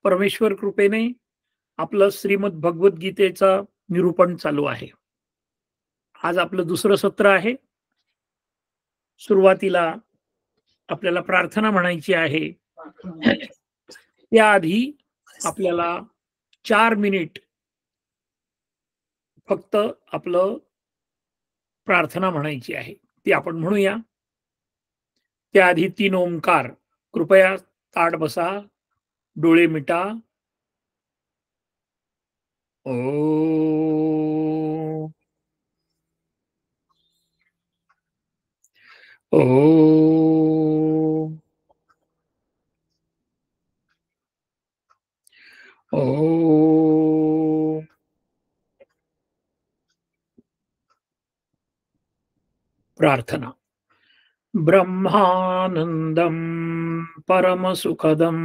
परमेश्वर कृपेने आपलं श्रीमद भगवद्गीतेचं निरूपण चालू आहे. आज आपलं दुसरं सत्र आहे. सुरुवातीला आपल्याला प्रार्थना म्हणायची आहे. त्याआधी आपल्याला 4 मिनिट फक्त आपलं प्रार्थना म्हणायची आहे. ती आपण म्हणूया. त्याआधी 3 ओंकार. कृपया ताठ बसा, डोळे मिटा. ओम. ओम. ओम. प्रार्थना. ब्रह्मानंदं परमसुखदं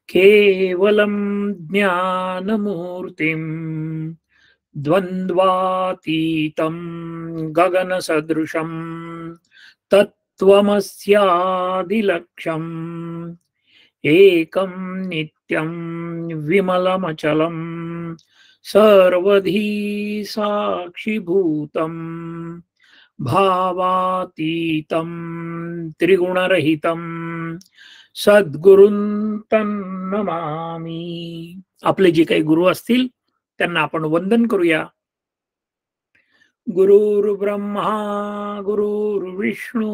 केवलं ज्ञानमूर्तिं द्वन्द्वातीतं गगनसदृशं तत्त्वमस्यादिलक्ष्यम् एकं नित्यं विमलमचलं सर्वधी साक्षिभूतम् भावातीतं त्रिगुणरहितं सद्गुरुं तन्नमामि. आपले जे काही गुरु असतील त्यांना आपण वंदन करूया. गुरुर्ब्रह्मा गुरुर्विष्णू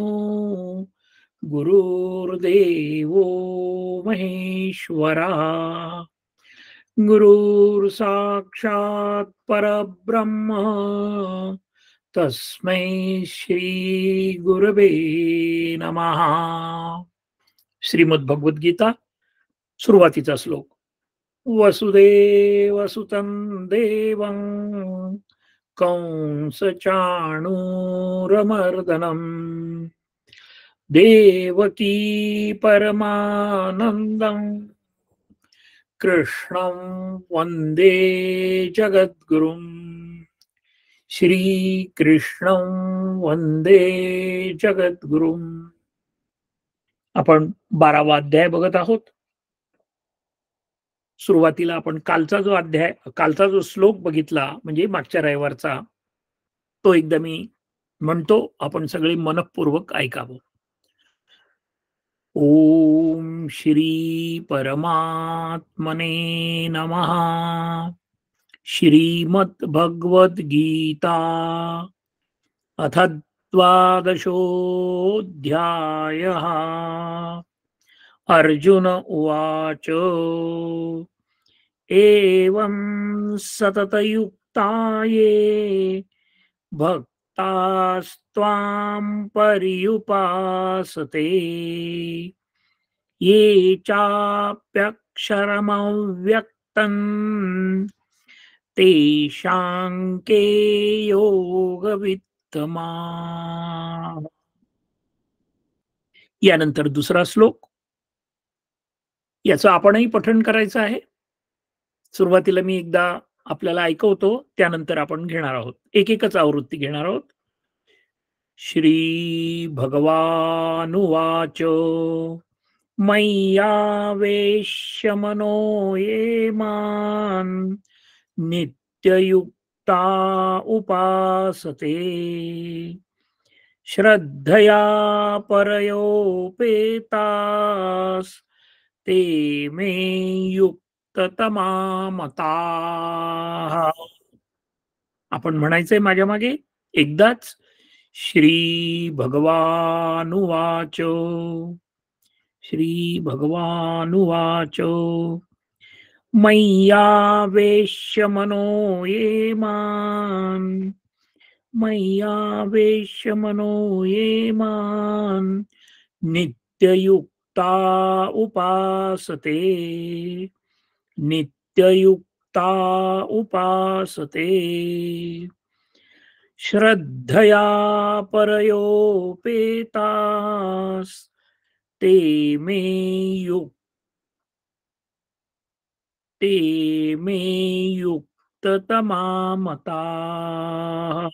गुरुर्देवो महेश्वरा गुरुर्साक्षात् परब्रह्म तस्मै श्री गुरवे नमः. श्रीमद भगवद्गीता सुरुवातीचा श्लोक. वसुदेवसुतं देवं कंसचाणूरमर्दनं देवकी परमानन्दं कृष्णं वन्दे जगद्गुरुं. श्रीकृष्णं वंदे जगद्गुरुं. आपण 12वा अध्याय बघत आहोत. सुरुवातीला आपण कालचा जो श्लोक बघितला म्हणजे मागच्या रविवारचा, तो एकदा मी म्हणतो, आपण सगळे मनपूर्वक ऐकावं. ओम श्री परमात्मने नमः. श्रीमद्भगवद्गीता अथ द्वादशोऽध्यायः. अर्जुन उवाच एवं सततयुक्ता ये भक्तास्त्वां पर्युपासते ये चाप्यक्षरमव्यक्तम् तेषां के योगवित्तमा. यानंतर दुसरा श्लोक. याचं आपणही पठण करायचं आहे. सुरुवातीला मी एकदा आपल्याला ऐकवतो, त्यानंतर आपण घेणार आहोत. एक-एकच आवृत्ती घेणार आहोत. श्री भगवानुवाच मय्यावेश्य मनो ये मां नित्ययुक्ता उपासते श्रद्धया परयोपेतास ते मे युक्ततमा मताः. आपण म्हणायचंय माझ्या मागे एकदाच. श्री भगवानुवाच. श्री भगवानुवाच मय्यावेश्य मनो ये मां मय्यावेश्य मनो ये मां नित्ययुक्ता उपासते नित्ययुक्ता उपासते श्रद्धया परयोपेतास ते मे युक्ततमा मताः.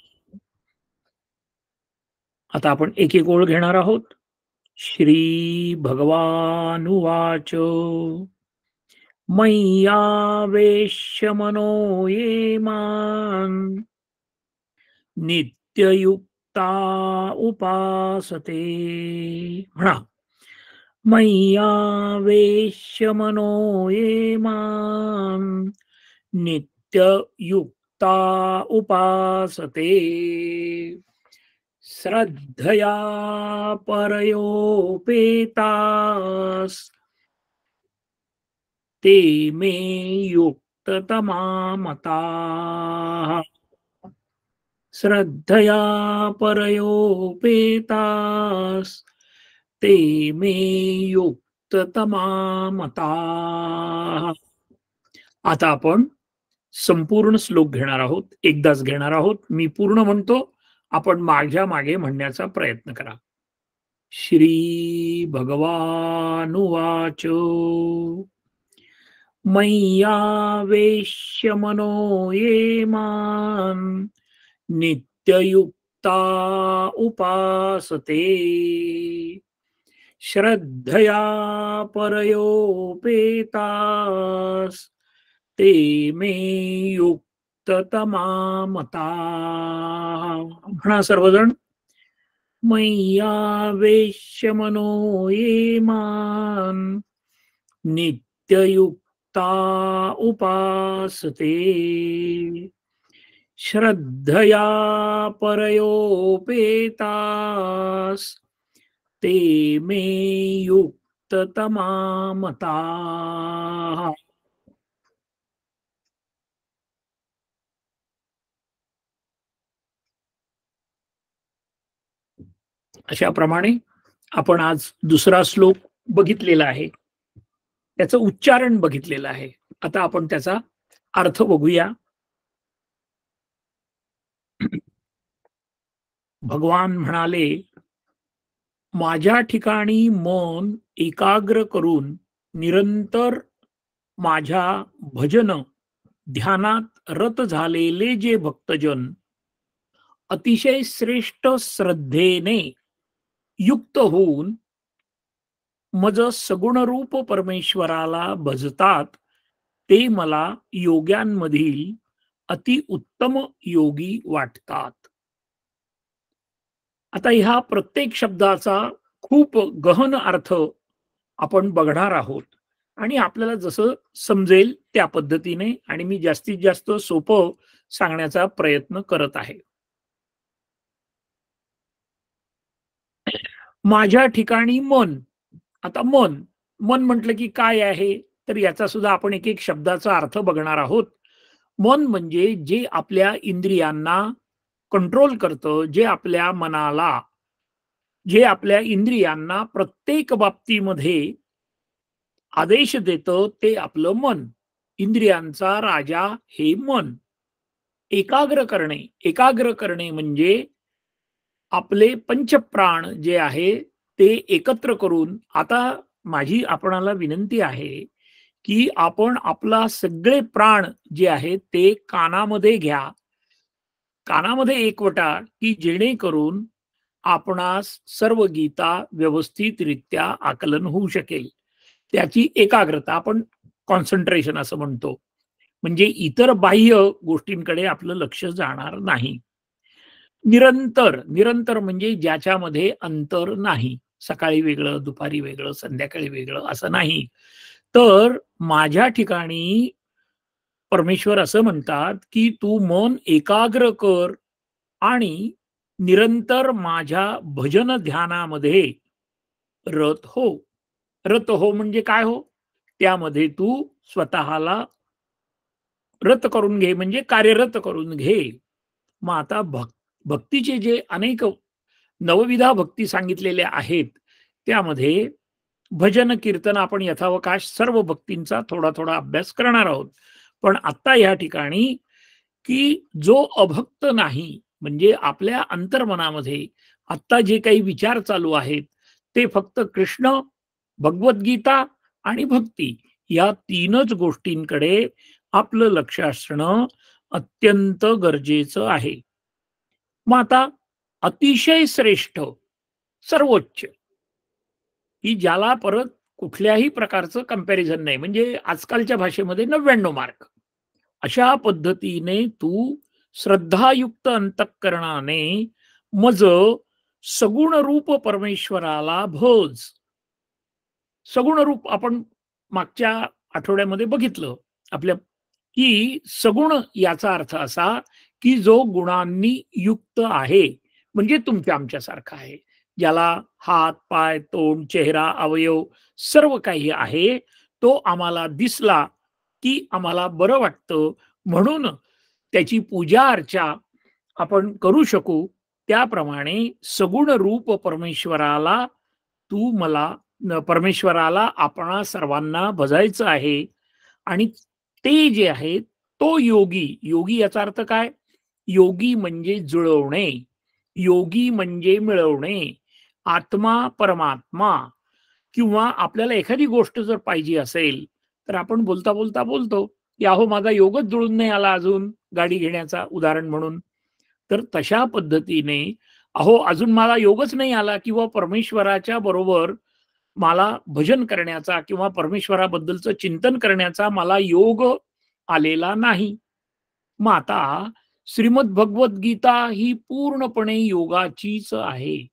आता आपण एक एक ओळ घेणार आहोत. श्री भगवानुवाच मय्यावेश्य मनो ये मां नित्ययुक्ता उपासते. म्हणा, मय्यावेश्य मनो ये मां नित्ययुक्ता उपासते. श्रद्धया परयोपेतास ते मे युक्ततमा मताः. श्रद्धया परयोपेतास ते मे युक्ततमा मताः. आता आपण संपूर्ण श्लोक घेणार आहोत. एकदाच घेणार आहोत. मी पूर्ण म्हणतो, आपण माझ्या मागे म्हणण्याचा प्रयत्न करा. श्री भगवानुवाच मय्यावेश्य मनो ये मां नित्ययुक्ता उपासते श्रद्धया परयोपेतास ते मे युक्ततमा मताः. म्हणा सर्वजण. मय्यावेश्य मनो ये मां नित्ययुक्ता उपासते श्रद्धया परयोपेतास ते मे युक्ततमा मताः. अशाप्रमाणे आपण आज दुसरा श्लोक बघितलेला आहे. त्याचं उच्चारण बघितलेलं आहे. आता आपण त्याचा अर्थ बघूया. भगवान म्हणाले, माझ्या ठिकाणी मन एकाग्र करून निरंतर माझ्या भजन ध्यानात रत झालेले जे भक्तजन अतिशय श्रेष्ठ श्रद्धेने युक्त होऊन मज सगुणरूप परमेश्वराला भजतात ते मला योग्यांमधील अतिउत्तम योगी वाटतात. आता ह्या प्रत्येक शब्दाचा खूप गहन अर्थ आपण बघणार आहोत आणि आपल्याला जसं समजेल त्या पद्धतीने, आणि मी जास्तीत जास्त सोपं सांगण्याचा प्रयत्न करत आहे. माझ्या ठिकाणी मन. आता मन मन म्हटलं की काय आहे, तर याचा सुद्धा आपण एक एक शब्दाचा अर्थ बघणार आहोत. मन म्हणजे जे आपल्या इंद्रियांना कंट्रोल करतं, जे आपल्या मनाला, जे आपल्या इंद्रियांना प्रत्येक बाबतीमध्ये आदेश देतं, ते आपलं मन. इंद्रियांचा राजा हे मन. एकाग्र करणे म्हणजे आपले पंचप्राण जे आहे ते एकत्र करून. आता माझी आपणाला विनंती आहे की आपण आपला सगळे प्राण जे आहेत ते कानामध्ये घ्या, कानामध्ये एकवटा, की जेणेकरून आपणास सर्व गीता व्यवस्थितरित्या आकलन होऊ शकेल. त्याची एकाग्रता आपण कॉन्सन्ट्रेशन असं म्हणतो. म्हणजे इतर बाह्य गोष्टींकडे आपलं लक्ष जाणार नाही. निरंतर. निरंतर म्हणजे ज्याच्यामध्ये अंतर नाही. सकाळी वेगळं, दुपारी वेगळं, संध्याकाळी वेगळं असं नाही. तर माझ्या ठिकाणी परमेश्वर असं म्हणतात, की तू मन एकाग्र कर आणि निरंतर माझ्या भजन ध्यानामध्ये रत हो. रत हो म्हणजे काय हो? त्यामध्ये तू स्वतःला रत करून घे, म्हणजे कार्यरत करून घे. मग आता भक्तीचे जे अनेक नवविधा भक्ती सांगितलेल्या आहेत, त्यामध्ये भजन कीर्तन आपण यथावकाश सर्व भक्तींचा थोडा थोडा अभ्यास करणार आहोत. पण आता या ठिकाणी की जो अभक्त नाही, म्हणजे आपल्या अंतर्मनामध्ये आत्ता जे काही विचार चालू आहेत ते फक्त कृष्ण, भगवद्गीता आणि भक्ती या तीनच गोष्टींकडे आपलं लक्ष असणं अत्यंत गरजेचं आहे. मग आता अतिशय श्रेष्ठ, सर्वोच्च, की ज्याला परत कुठल्याही प्रकारचं कंपॅरिझन नाही. म्हणजे आजकालच्या भाषेमध्ये 99 मार्क. अशा पद्धतीने तू श्रद्धायुक्त अंतःकरणाने मज सगुण रूप परमेश्वराला भज. सगुण रूप आपण मागच्या आठवड्यामध्ये बघितलं आपल्या, की सगुण याचा अर्थ असा, की जो गुणांनी युक्त आहे, म्हणजे तुमच्या आमच्यासारखा आहे. ज्याला हात, पाय, तोंड, चेहरा, अवयव सर्व काही आहे, तो आम्हाला दिसला, की आम्हाला बरं वाटतं. म्हणून त्याची पूजा अर्चा आपण करू शकू. त्याप्रमाणे सगुण रूप परमेश्वराला तू मला परमेश्वराला आपणा सर्वांना भजायचं आहे. आणि ते जे आहे तो योगी. योगी याचा अर्थ काय? योगी म्हणजे जुळवणे, योगी म्हणजे मिळवणे. आत्मा परमात्मा. किंवा आपल्याला एखादी गोष्ट जर पाहिजे असेल, तर आपण बोलता बोलता बोलतो, की अहो माझा योगच जुळून नाही आला अजून गाडी घेण्याचा, उदाहरण म्हणून. तर तशा पद्धतीने अहो अजून मला योगच नाही आला, किंवा परमेश्वराच्या बरोबर मला भजन करण्याचा किंवा परमेश्वराबद्दलचं चिंतन करण्याचा मला योग आलेला नाही. मग आता श्रीमद भगवद्गीता ही पूर्णपणे योगाचीच आहे.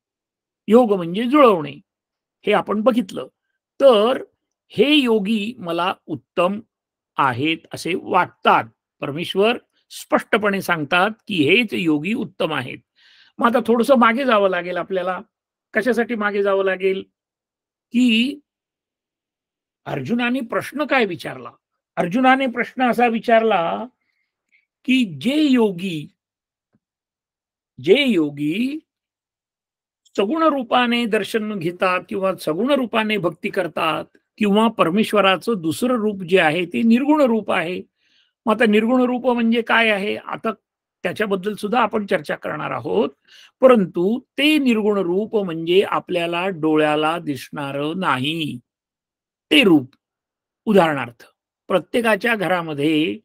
योग म्हणजे जुळवणे, हे आपण बघितलं. तर हे योगी मला उत्तम आहेत असे वाटतात. परमेश्वर स्पष्टपणे सांगतात, की हेच योगी उत्तम आहेत. मग आता थोडंसं मागे जावं लागेल आपल्याला. कशासाठी मागे जावं लागेल? की अर्जुनाने प्रश्न काय विचारला? अर्जुनाने प्रश्न असा विचारला, की जे योगी सगुण रूपाने दर्शन घेतात किंवा सगुण रूपाने भक्ती करतात, किंवा परमेश्वराचं दुसरं रूप जे आहे ते निर्गुण रूप आहे. मग आता निर्गुण रूप म्हणजे काय आहे? आता त्याच्याबद्दल सुद्धा आपण चर्चा करणार आहोत. परंतु ते निर्गुण रूप म्हणजे आपल्याला डोळ्याला दिसणारं नाही. ते रूप. उदाहरणार्थ, प्रत्येकाच्या घरामध्ये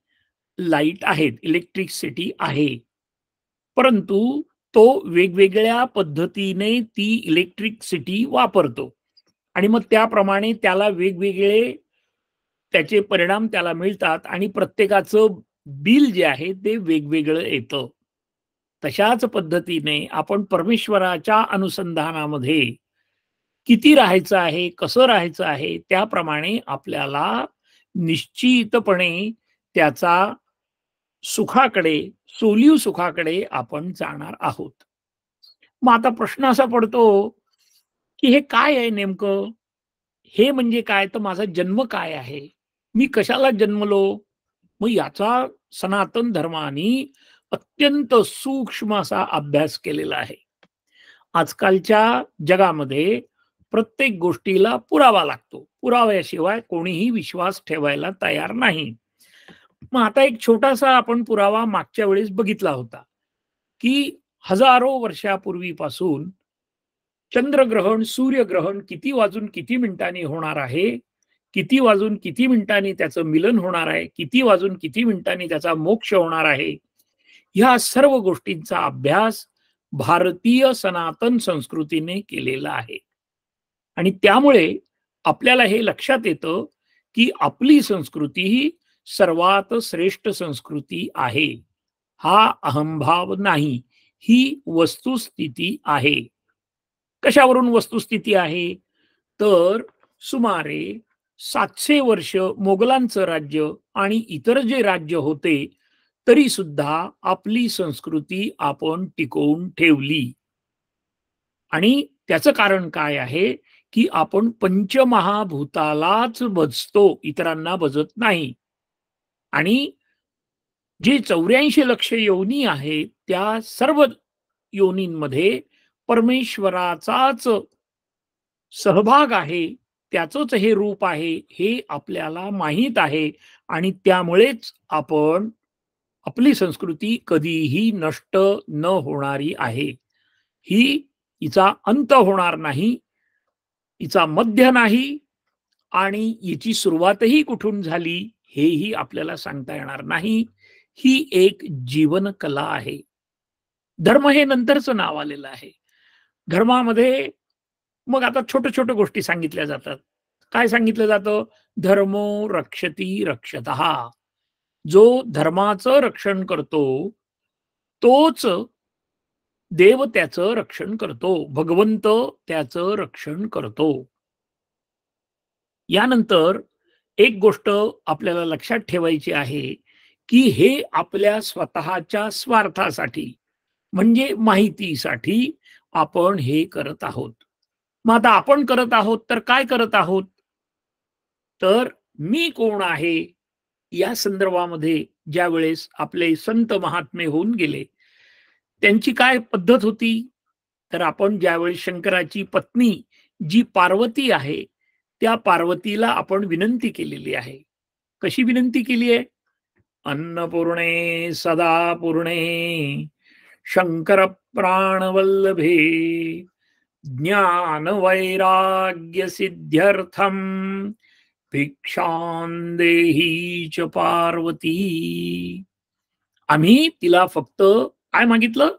लाईट आहेत, इलेक्ट्रिसिटी आहे. परंतु तो वेगवेगळ्या पद्धतीने ती इलेक्ट्रिसिटी वापरतो. आणि मग त्याप्रमाणे त्याला वेगवेगळे त्याचे परिणाम त्याला मिळतात आणि प्रत्येकाचं बिल जे आहे ते वेगवेगळं येतं. तशाच पद्धतीने आपण परमेश्वराच्या अनुसंधानामध्ये किती राहायचं आहे, कसं राहायचं आहे, त्याप्रमाणे आपल्याला निश्चितपणे त्याचा सुखाकडे, सोलीव सुखाकडे आपण जाणार आहोत. मग आता प्रश्न असा पडतो, की हे काय आहे नेमकं? हे म्हणजे काय? तर माझा जन्म काय आहे? मी कशाला जन्मलो? मग याचा सनातन धर्माने अत्यंत सूक्ष्म असा अभ्यास केलेला आहे. आजकालच्या जगामध्ये प्रत्येक गोष्टीला पुरावा लागतो. पुराव्याशिवाय कोणीही विश्वास ठेवायला तयार नाही. मग आता एक छोटासा आपण पुरावा मागच्या वेळेस बघितला होता, की हजारो वर्षापूर्वीपासून चंद्रग्रहण, सूर्यग्रहण किती वाजून किती मिनिटांनी होणार आहे, किती वाजून किती मिनिटांनी त्याचं मिलन होणार आहे, किती वाजून किती मिनिटांनी त्याचा मोक्ष होणार आहे. ह्या सर्व गोष्टींचा अभ्यास भारतीय सनातन संस्कृतीने केलेला आहे. आणि त्यामुळे आपल्याला हे लक्षात येतं, की आपली संस्कृती ही सर्वात श्रेष्ठ संस्कृती आहे. हा अहंभाव नाही, ही वस्तुस्थिती आहे. कशावरून वस्तुस्थिती आहे? तर सुमारे 700 वर्ष मोगलांचं राज्य आणि इतर जे राज्य होते, तरी सुद्धा आपली संस्कृती आपण टिकवून ठेवली. आणि त्याचं कारण काय आहे, की आपण पंचमहाभूतालाच भजतो, इतरांना भजत नाही. आणि जे 84 लक्ष योनी आहेत, त्या सर्व योनींमध्ये परमेश्वराचाच सहभाग आहे, त्याचंच हे रूप आहे, हे आपल्याला माहीत आहे. आणि त्यामुळेच आपण आपली संस्कृती कधीही नष्ट न होणारी आहे. ही हिचा अंत होणार नाही, हिचा मध्य नाही, आणि हिची सुरुवातही कुठून झाली हेही आपल्याला सांगता येणार नाही. ही एक जीवन कला आहे. धर्म हे नंतरचं नाव आलेलं आहे. धर्मामध्ये मग आता छोट्या-छोट्या गोष्टी सांगितल्या जातात. काय सांगितलं जातं? धर्मो रक्षती रक्षतः. जो धर्माचं रक्षण करतो, तोच देव त्याचं रक्षण करतो. भगवंत त्याचं रक्षण करतो. यानंतर एक गोष्ट आपल्याला लक्षात ठेवायची आहे, की हे आपल्या स्वतःच्या स्वार्थासाठी म्हणजे माहितीसाठी आपण हे करत आहोत. मग आता आपण करत आहोत तर काय करत आहोत? तर मी कोण आहे या संदर्भामध्ये ज्यावेळेस आपले संत महात्मे होऊन गेले, त्यांची काय पद्धत होती? तर आपण ज्यावेळेस शंकराची पत्नी जी पार्वती आहे, त्या पार्वतीला आपण विनंती केलेली आहे. कशी विनंती केली आहे? अन्नपूर्णे सदा पूर्णे शंकर प्राणवल्लभे ज्ञान वैराग्य सिद्ध्यर्थम भिक्षां देही च पार्वती. आम्ही तिला फक्त काय मागितलं?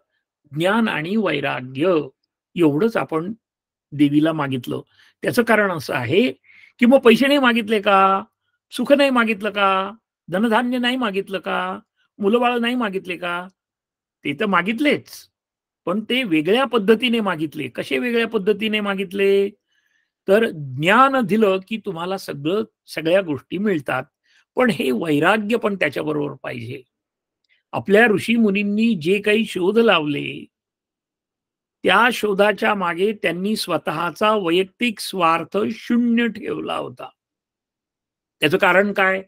ज्ञान आणि वैराग्य एवढंच आपण देवीला मागितलं. त्याचं कारण असं आहे, की मग पैसे नाही मागितले का? सुख नाही मागितलं का? धनधान्य नाही मागितलं का? मुलं-बाळं नाही मागितले का? ते तर मागितलेच. पण ते वेगळ्या पद्धतीने मागितले. कसे वेगळ्या पद्धतीने मागितले? तर ज्ञान दिलं, की तुम्हाला सगळ्या गोष्टी मिळतात. पण हे वैराग्य पण त्याच्याबरोबर पाहिजे. आपल्या ऋषीमुनींनी जे काही शोध लावले, त्या शोधाच्या मागे त्यांनी स्वतःचा वैयक्तिक स्वार्थ शून्य ठेवला होता. त्याचं कारण काय?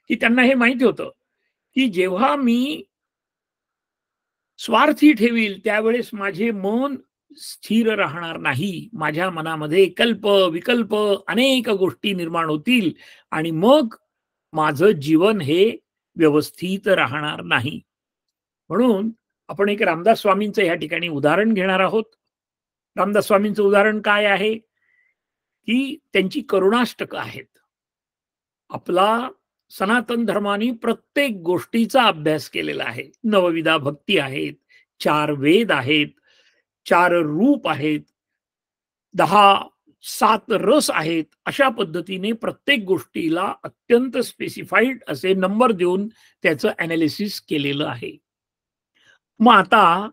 की त्यांना हे माहिती होतं, की जेव्हा मी स्वार्थी ठेवील त्यावेळेस माझे मन स्थिर राहणार नाही. माझ्या मनामध्ये कल्प, विकल्प अनेक गोष्टी निर्माण होतील आणि मग माझं जीवन हे व्यवस्थित राहणार नाही. म्हणून आपण एक रामदास स्वामींचं या ठिकाणी उदाहरण घेणार आहोत. रामदास स्वामींचं उदाहरण काय आहे? की त्यांची करुणाष्टकं आहेत. आपला सनातन धर्माने प्रत्येक गोष्टीचा अभ्यास केलेला आहे. नवविधा भक्ती आहेत, 4 वेद आहेत, 4 रूप आहेत, 10-7 रस आहेत. अशा पद्धतीने प्रत्येक गोष्टीला अत्यंत स्पेसिफाईड असे नंबर देऊन त्याचं एनालिसिस केलेलं आहे. मग आता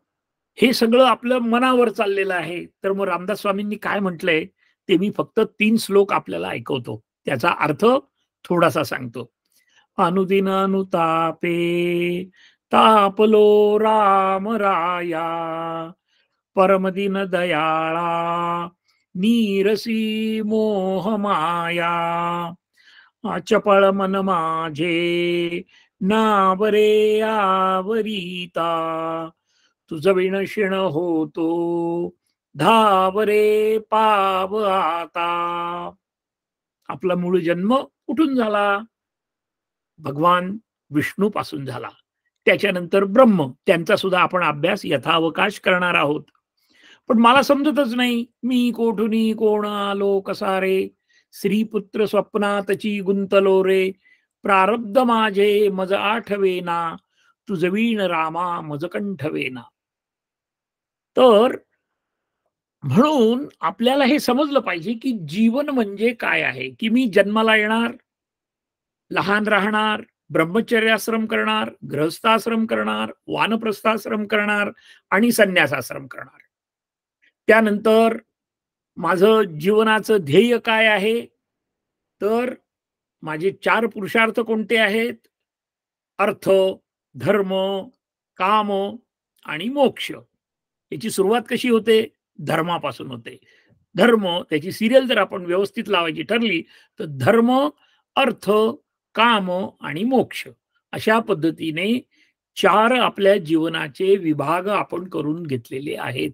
हे सगळं आपलं मनावर चाललेलं आहे. तर मग रामदास स्वामींनी काय म्हटलंय, ते मी फक्त 3 श्लोक आपल्याला ऐकवतो. त्याचा अर्थ थोडासा सांगतो. अनुदिन अनुतापे तापलो राम राया परमदिन दयाळा नीरसी मोह माया चपळ मन माझे नावरे आवरिता तुझ विण शिण होतो धावरे पाव आता. आपला मूळ जन्म कुठून झाला? भगवान विष्णू पासून झाला. त्याच्यानंतर ब्रह्म, त्यांचा सुद्धा आपण अभ्यास यथावकाश करणार आहोत. पण मला समजतच नाही, मी कोठुनी कोण आलो कसा रे, श्रीपुत्र स्वप्नातची गुंतलो रे, प्रारब्ध माझे मज आठवेना, तुझ वीण रामा मज कंठवेना. तर म्हणून आपल्याला हे समजलं पाहिजे, की जीवन म्हणजे काय आहे, की मी जन्माला येणार, लहान राहणार, ब्रह्मचर्याश्रम करणार, गृहस्थाश्रम करणार, वानप्रस्थाश्रम करणार आणि संन्यासाश्रम करणार. त्यानंतर माझं जीवनाचं ध्येय काय आहे? तर माझे 4 पुरुषार्थ कोणते आहेत? अर्थ, धर्म, काम आणि मोक्ष. याची सुरुवात कशी होते? धर्मापासून होते. धर्म त्याची सीरियल जर आपण व्यवस्थित लावायची ठरली, तर धर्म, अर्थ, काम आणि मोक्ष अशा पद्धतीने 4 आपल्या जीवनाचे विभाग आपण करून घेतलेले आहेत.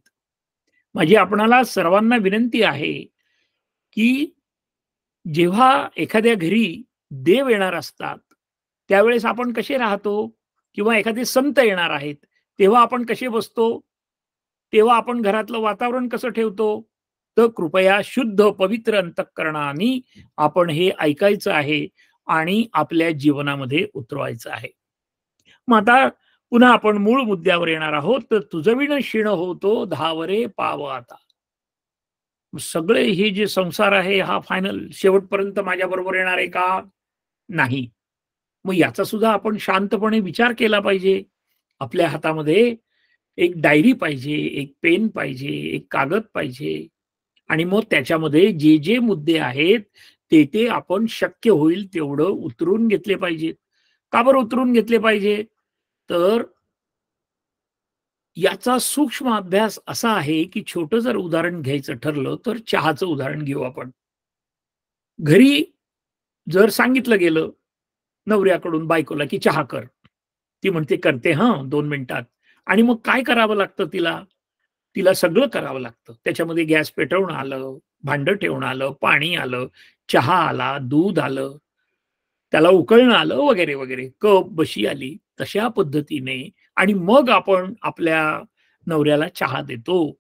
माझी आपणाला सर्वांना विनंती आहे, की जेव्हा एखाद्या घरी देव येणार असतात, त्यावेळेस आपण कसे राहतो? किंवा एखादे संत येणार आहेत, तेव्हा आपण कसे बसतो? तेव्हा आपण घरातलं वातावरण कसं ठेवतो? तर कृपया शुद्ध पवित्र अंतःकरणाने आपण हे ऐकायचं आहे आणि आपल्या जीवनामध्ये उतरवायचं आहे. मग आता पुन्हा आपण मूळ मुद्द्यावर येणार आहोत. तर तुझविण शिण होतो धावरे पाव आता. सगळे हे जे संसार आहे हा फायनल शेवटपर्यंत माझ्याबरोबर येणार आहे का? नाही. मग याचा सुद्धा आपण शांतपणे विचार केला पाहिजे. आपल्या हातामध्ये एक डायरी पाहिजे, एक पेन पाहिजे, एक कागद पाहिजे आणि मग त्याच्यामध्ये जे मुद्दे आहेत, ते आपण शक्य होईल तेवढं उतरून घेतले पाहिजेत. का बरं उतरून घेतले पाहिजे? तर याचा सूक्ष्म अभ्यास असा आहे, की छोटं जर उदाहरण घ्यायचं ठरलं, तर चहाचं उदाहरण घेऊ आपण. घरी जर सांगितलं गेलं नवऱ्याकडून बायकोला, की चहा कर. ती म्हणते, "करते हं, 2 मिनिटात." आणि मग काय करावं लागतं तिला? तिला सगळं करावं लागतं. त्याच्यामध्ये गॅस पेटवणं आलं, भांडं ठेवणं आलं, पाणी आलं, चहा आला, दूध आलं, त्याला उकळणं आलं वगैरे, वगैरे. कप, बशी आली. तशा पद्धतीने आणि मग आपण आपल्या नवऱ्याला चहा देतो.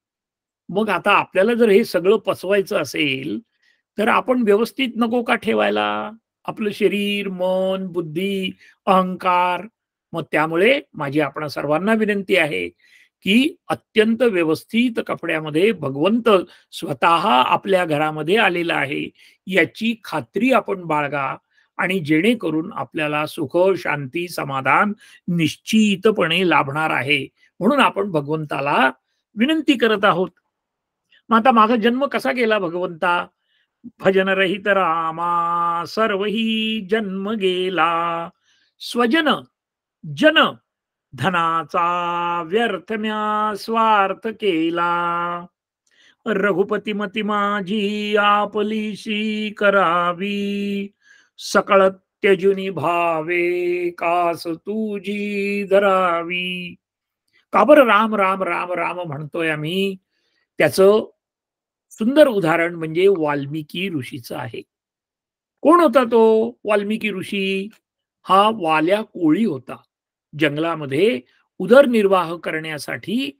मग आता आपल्याला जर हे सगळं पचवायचं असेल, तर आपण व्यवस्थित नको का ठेवायला? आपलं शरीर, मन, बुद्धी, अहंकार. मग त्यामुळे माझी आपणा सर्वांना विनंती आहे, की अत्यंत व्यवस्थित कपड्यामध्ये भगवंत स्वतः आपल्या घरामध्ये आलेला आहे, याची खात्री आपण बाळगा आणि जेणेकरून आपल्याला सुख, शांती, समाधान निश्चितपणे लाभणार आहे. म्हणून आपण भगवंताला विनंती करत आहोत. मग आता माझा जन्म कसा गेला भगवंता? भजन रहित रामा सर्वही जन्म गेला. स्वजन जन धनाचा व्यर्थ म्या स्वार्थ केला. रघुपती मती माझी आपलीशी करावी. सकळ त्यजुनी भावे कास तुझी धरावी. का बरं राम राम राम राम म्हणतोय आम्ही? त्याचं सुंदर उदाहरण म्हणजे वाल्मिकी ऋषीचं आहे. कोण होता तो वाल्मिकी ऋषी? हा वाल्या कोळी होता. जंगलामध्ये उदरनिर्वाह करण्यासाठी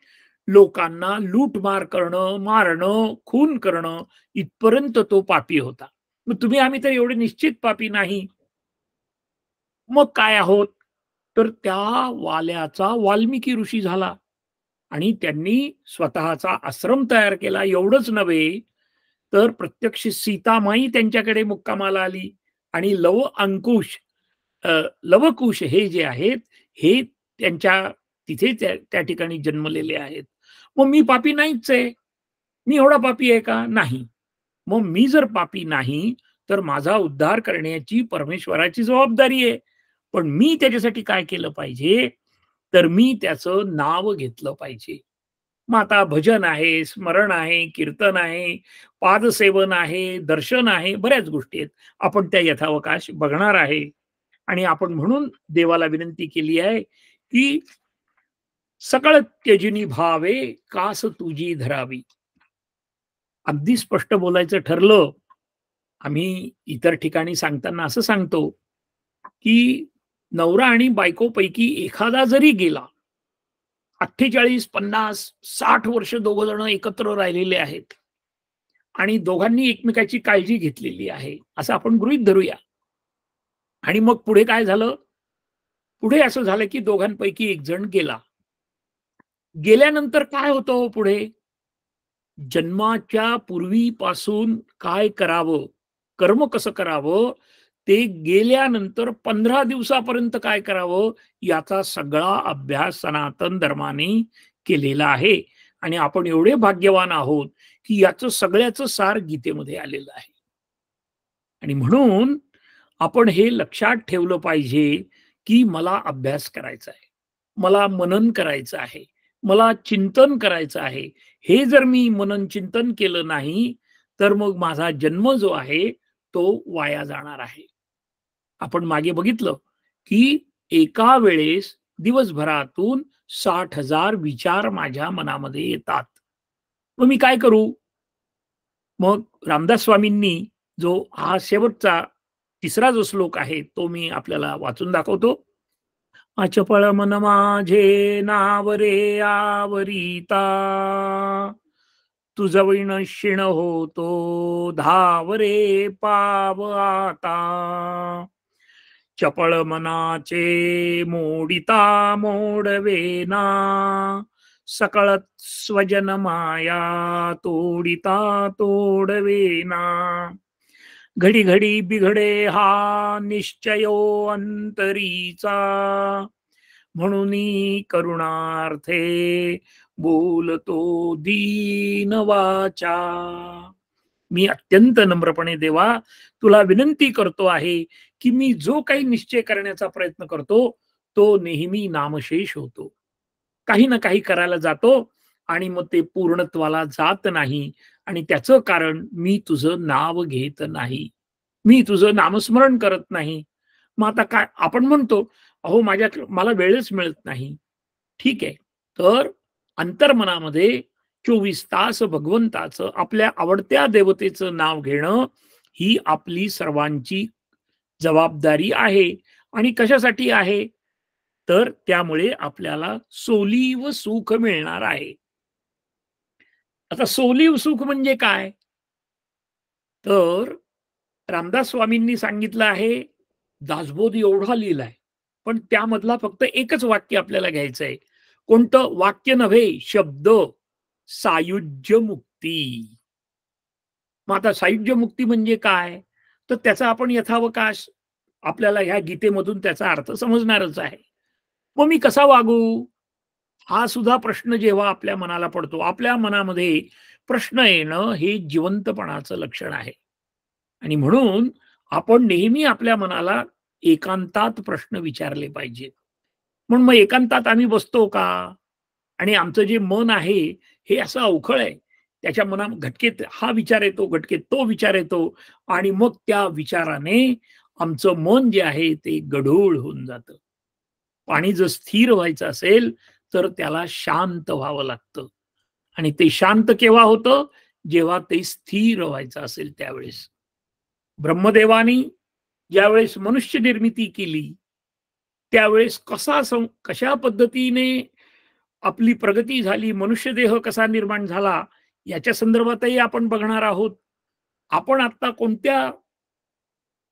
लोकांना लूटमार करणं, मारणं, खून करणं इथपर्यंत तो पापी होता. मग तुम्ही आम्ही तर एवढे निश्चित पापी नाही. मग काय आहोत? तर त्या वाल्याचा वाल्मिकी ऋषी झाला. आणि त्यांनी स्वतःचा आश्रम तयार केला. एवढंच नव्हे, तर प्रत्यक्ष सीतामाई त्यांच्याकडे मुक्कामाला आली आणि लवकुश हे जे आहेत, हे त्यांच्या तिथे त्या ठिकाणी जन्मलेले आहेत. मग मी पापी नाहीच आहे. मी एवढा पापी आहे का? नाही. मग मी जर पापी नाही, तर माझा उद्धार करण्याची परमेश्वराची जबाबदारी आहे. पण मी त्याच्यासाठी काय केलं पाहिजे? तर मी त्याचं नाव घेतलं पाहिजे. मग आता भजन आहे, स्मरण आहे, कीर्तन आहे, पादसेवन आहे, दर्शन आहे, बऱ्याच गोष्टी आहेत. आपण त्या यथावकाश बघणार आहे. आणि आपण म्हणून देवाला विनंती केली आहे, की "सकळ त्यजिनी भावे, कास तुझी धरावी." अगदी स्पष्ट बोलायचं ठरलं, आम्ही इतर ठिकाणी सांगताना असं सांगतो, की नवरा आणि बायकोपैकी एखादा जरी गेला, 48, 50, 60 वर्ष दोघं जण एकत्र राहिलेले आहेत आणि दोघांनी एकमेकाची काळजी घेतलेली आहे, असं आपण गृहीत धरूया. आणि मग पुढे काय झालं? पुढे असं झालं, की दोघांपैकी एक जण गेला. गेल्यानंतर काय होतं हो पुढे? जन्माच्या पूर्वीपासून काय करावं, कर्म कसं करावं, ते गेल्यानंतर 15 दिवसापर्यंत काय करावं, याचा सगळा अभ्यास सनातन धर्माने केलेला आहे. आणि आपण एवढे भाग्यवान आहोत, की याचं सगळ्याचं सार गीतेमध्ये आलेलं आहे. आणि म्हणून आपण हे लक्षात ठेवलं पाहिजे, की मला अभ्यास करायचा आहे. मला मनन करायचं आहे. मला चिंतन करायचं आहे. हे जर मी मनन चिंतन केलं नाही, तर मग माझा जन्म जो आहे, तो वाया जाणार आहे. आपण मागे बघितलं, की एका वेळेस दिवसभरातून 60,000 विचार माझ्या मनामध्ये येतात. मग मी काय करू? मग रामदास स्वामींनी जो हा शेवटचा तिसरा जो श्लोक आहे, तो मी आपल्याला वाचून दाखवतो. "अचपळ मन माझे नावरे आवरिता, तुझविण क्षीण होतो धावरे पाव आता. चपळ मनाचे मोडिता मोडवेना, सकळत स्वजन माया तोडिता तोडवेना. घडी घडी बिघडे हा निश्चयो अंतरीचा, म्हणून करुणार्थे बोलतो दीन वाचा. मी अत्यंत नम्रपणे देवा तुला विनंती करतो आहे की मी जो काही निश्चय करण्याचा प्रयत्न करतो तो नेहमी नामशेष होतो. काही ना काही करायला जातो आणि मग ते पूर्णत्वाला जात नाही. आणि त्याचं कारण मी तुझं नाव घेत नाही, मी तुझं नामस्मरण करत नाही. मग आता काय आपण म्हणतो, अहो मला वेळच मिळत नाही. ठीक आहे. तर अंतर्मनामध्ये 24 तास भगवंताचं, आपल्या आवडत्या देवतेचं नाव घेणं ही आपली सर्वांची जबाबदारी आहे. आणि कशासाठी आहे? तर त्यामुळे आपल्याला सोलीव सुख मिळणार आहे. आता सोलीव सुख म्हणजे काय? तर रामदास स्वामींनी सांगितलं आहे, दासबोध एवढा लिहिलाय, पण त्यामधला फक्त एकच वाक्य आपल्याला घ्यायचं आहे. कोणतं वाक्य नव्हे, शब्द. सायुज्य मुक्ती. मग आता सायुज्य मुक्ती म्हणजे काय? तर त्याचा आपण यथावकाश आपल्याला ह्या गीतेमधून त्याचा अर्थ समजणारच आहे. मग मी कसा वागू? हा सुद्धा प्रश्न जेव्हा आपल्या मनाला पडतो, आपल्या मनामध्ये प्रश्न येणं हे जिवंतपणाचं लक्षण आहे. आणि म्हणून आपण नेहमी आपल्या मनाला एकांतात प्रश्न विचारले पाहिजेत. म्हणून मग एकांतात आम्ही बसतो का? आणि आमचं जे मन आहे हे असं अवखळ आहे. त्याच्या मनात घटकेत हा विचार येतो, घटकेत तो विचार येतो आणि मग त्या विचाराने आमचं मन जे आहे ते गढूळ होऊन जातं. पाणी जर स्थिर व्हायचं असेल तर त्याला शांत व्हावं लागतं. आणि ते शांत केव्हा होतं? जेव्हा ते स्थिर व्हायचं असेल त्यावेळेस. ब्रह्मदेवानी ज्यावेळेस मनुष्य निर्मिती केली, त्यावेळेस कशा पद्धतीने आपली प्रगती झाली, मनुष्य देह कसा निर्माण झाला, याच्या संदर्भातही आपण बघणार आहोत. आपण आता कोणत्या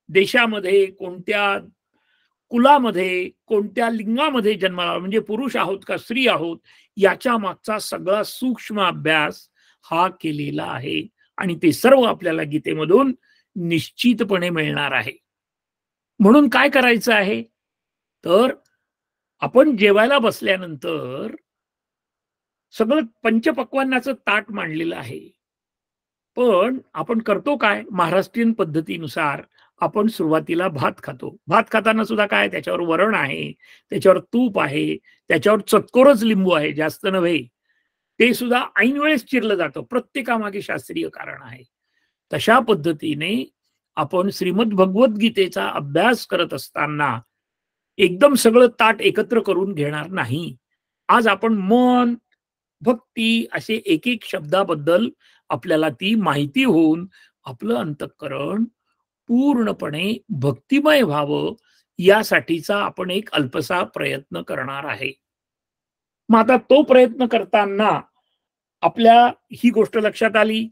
देशामध्ये, कोणत्या कुलामध्ये, कोणत्या लिंगामध्ये जन्माला, म्हणजे पुरुष आहोत का स्त्री आहोत, याच्या मागचा सगळा सूक्ष्म अभ्यास हा केलेला आहे. आणि ते सर्व आपल्याला गीतेमधून निश्चितपणे मिळणार आहे. म्हणून काय करायचं आहे? तर आपण जेवायला बसल्यानंतर सगळं पंचपक्वान्नाचं ताट मांडलेलं आहे. पण आपण करतो काय? महाराष्ट्रीयन पद्धतीनुसार आपण सुरुवातीला भात खातो. भात खाताना सुद्धा काय, त्याच्यावर वरण आहे, त्याच्यावर तूप आहे, त्याच्यावर चतकोरच लिंबू आहे, जास्त नव्हे. ते सुद्धा ऐन वेळेस चिरलं जातं. प्रत्येकामागे शास्त्रीय कारण आहे. तशा पद्धतीने आपण श्रीमद भगवद्गीतेचा अभ्यास करत असताना एकदम सगळं ताट एकत्र करून घेणार नाही. आज आपण मन, भक्ती असे एक-एक शब्दाबद्दल आपल्याला ती माहिती होऊन आपलं अंतःकरण पूर्णपणे भक्तिमय व्हावं, यासाठीचा आपण एक अल्पसा प्रयत्न करणार आहे. मग आता तो प्रयत्न करताना आपल्या ही गोष्ट लक्षात आली,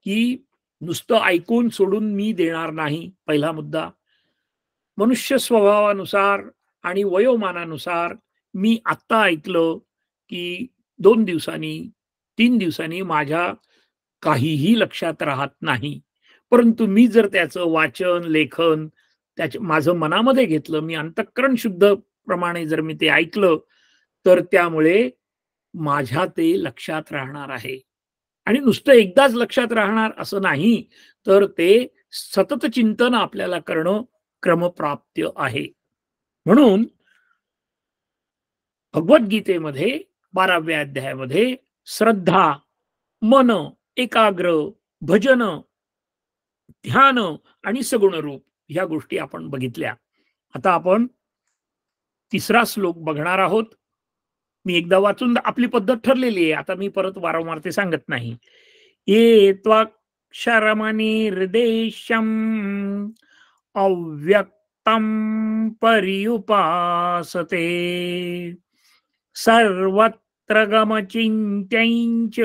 की नुसतं ऐकून सोडून मी देणार नाही. पहिला मुद्दा. मनुष्य स्वभावानुसार आणि वयोमानानुसार मी आत्ता ऐकलं, की 2 दिवसांनी, 3 दिवसांनी माझ्या काहीही लक्षात राहत नाही. परंतु मी जर त्याचं वाचन, लेखन माझं मनामध्ये घेतलं, मी अंतःकरण शुद्ध प्रमाणे जर मी ते ऐकलं, तर त्यामुळे माझ्या ते लक्षात राहणार आहे. आणि नुसतं एकदाच लक्षात राहणार असं नाही, तर ते सतत चिंतन आपल्याला करणं क्रमप्राप्य आहे. म्हणून भगवद्गीतेमध्ये 12व्या अध्यायामध्ये श्रद्धा, मन, एकाग्र, भजन, ध्यान आणि सगुण रूप ह्या गोष्टी आपण बघितल्या. आता आपण तिसरा श्लोक बघणार आहोत. मी एकदा वाचून आपली पद्धत ठरलेली आहे. आता मी परत वारंवार ते सांगत नाही. ये त्वाक्षरमनिर्देशम अव्यक्तं पर्युपासते सर्वत्र गमचिन्त्यं च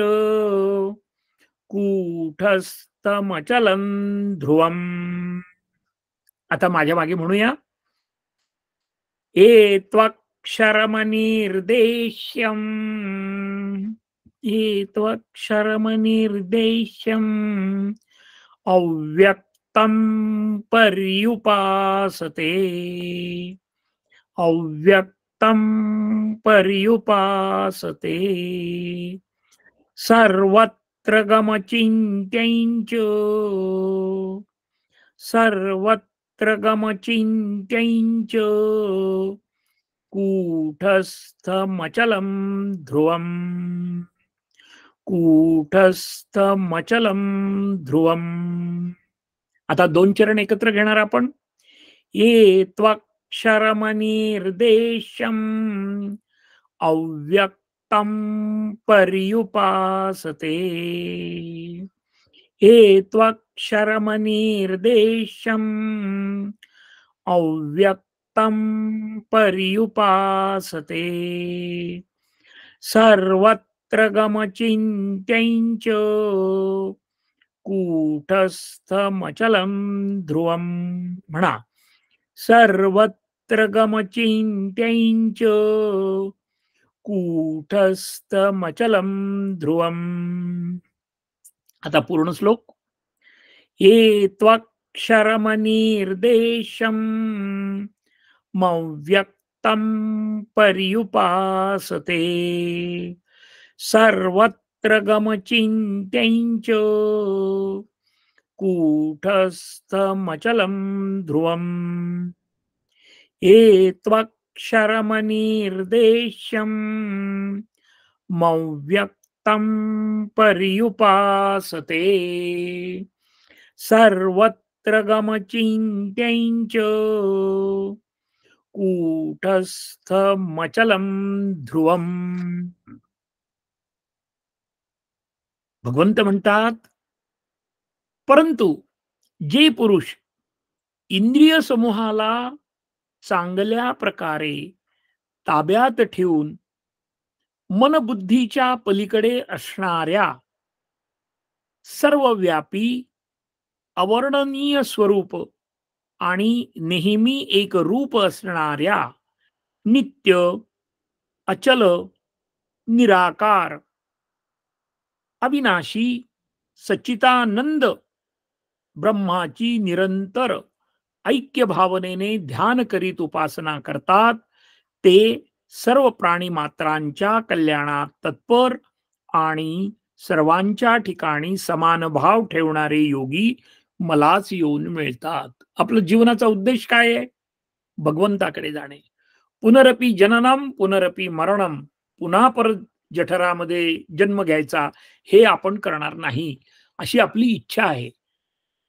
कूटस्थमचलं ध्रुवम्. आता माझ्या मागे म्हणूया. ये त्वक्षरमनिर्देश्यम् एत्वक्षरमनिर्देश्यम् अव्यक्तं पर्युपासते अव्यक्तं पर्युपासते सर्वत्र गमचिन्त्यं च सर्वत्र गमचिन्त्यं च कूटस्थमचलं ध्रुवम् कूटस्थमचलं ध्रुवम्. आता दोन चरण एकत्र घेणार आपण. ये त्वक्षरमनिर्देशम् अव्यक्तं पर्युपासते ये त्वक्षरमनिर्देशम् अव्यक्तं पर्युपासते सर्वत्र गमचिन्त्यं च कूटस्थमचलं ध्रुवम्. म्हणा, सर्वत्र गमचिन्त्यं च कूटस्थमचलं ध्रुवम्. आता पूर्ण श्लोक. ये त्वक्षरमनिर्देशम् मव्यक्तं पर्युपासते सर्वत्र गमचिन्त्यं च कूटस्थमचलं ध्रुवम्. ये त्वक्षरमनिर्देशम् मव्यक्तं पर्युपासते सर्वत्र गमचिन्त्यं च कूटस्थमचलं ध्रुवम्. भगवंत म्हणतात, परंतु जे पुरुष इंद्रिय समूहाला चांगल्या प्रकारे ताब्यात ठेवून मनबुद्धीच्या पलीकडे असणाऱ्या सर्वव्यापी अवर्णनीय स्वरूप आणि नेहमी एक रूप असणाऱ्या नित्य अचल निराकार अविनाशी सच्चिदानंद ब्रह्माची निरंतर ऐक्य भावनेने ध्यान करीत उपासना करतात, ते सर्व प्राणी मात्रांच्या कल्याणात तत्पर आणि सर्वांच्या ठिकाणी समान भाव ठेवणारे योगी मलाच येऊन मिळतात. आपलं जीवनाचा उद्देश काय आहे? भगवंताकडे जाणे. पुनरपि जननम पुनरपि मरणम, पुन्हा परत जठरामध्ये जन्म घ्यायचा हे आपण करणार नाही, अशी आपली इच्छा आहे.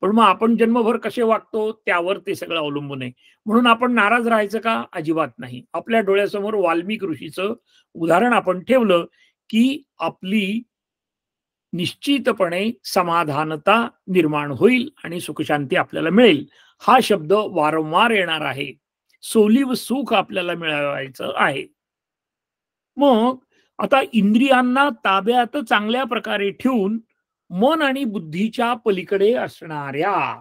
पण मग आपण जन्मभर कसे वागतो त्यावर ते सगळं अवलंबून आहे. म्हणून आपण नाराज राहायचं का? अजिबात नाही. आपल्या डोळ्यासमोर वाल्मिक ऋषीचं उदाहरण आपण ठेवलं की आपली निश्चितपणे समाधानता निर्माण होईल आणि सुखशांती आपल्याला मिळेल. हा शब्द वारंवार येणार आहे. सोलीव सुख आपल्याला मिळवायचं आहे. मग आता इंद्रियांना ताब्यात चांगल्या प्रकारे ठेवून मन आणि बुद्धीच्या पलीकडे असणाऱ्या,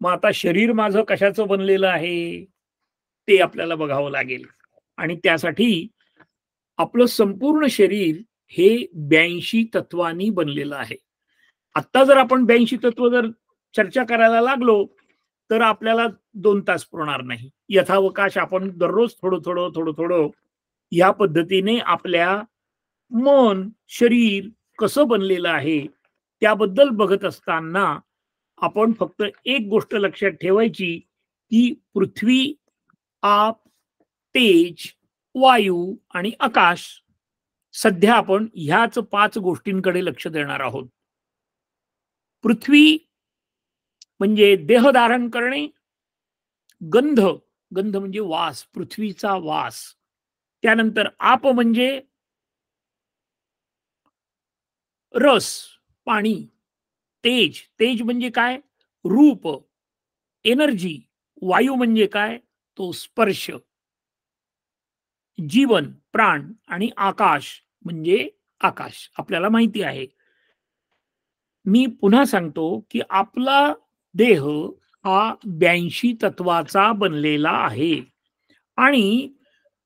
मग आता शरीर माझं कशाचं बनलेलं आहे ते आपल्याला बघावं लागेल. आणि त्यासाठी आपलं संपूर्ण शरीर हे 82 तत्वांनी बनलेलं आहे. आत्ता जर आपण 82 तत्व जर चर्चा करायला लागलो तर आपल्याला 2 तास पुरणार नाही. यथावकाश आपण दररोज थोडं थोडं थोडं थोडं या पद्धतीने आपल्या मन शरीर कसं बनलेलं आहे त्याबद्दल बघत असताना आपण फक्त एक गोष्ट लक्षात ठेवायची की पृथ्वी, आप, तेज, वायू आणि आकाश, सध्या आपण ह्याच 5 गोष्टींकडे लक्ष देणार आहोत. पृथ्वी म्हणजे देह धारण करणे, गंध, गंध म्हणजे वास, पृथ्वीचा वास. त्यानंतर आप म्हणजे रस, पाणी. तेज, तेज म्हणजे काय? रूप, एनर्जी. वायू म्हणजे काय? तो स्पर्श. जीवन, प्राण. आणि आकाश म्हणजे आकाश, आपल्याला माहिती आहे. मी पुन्हा सांगतो की आपला देह हा 82 तत्वाचा बनलेला आहे. आणि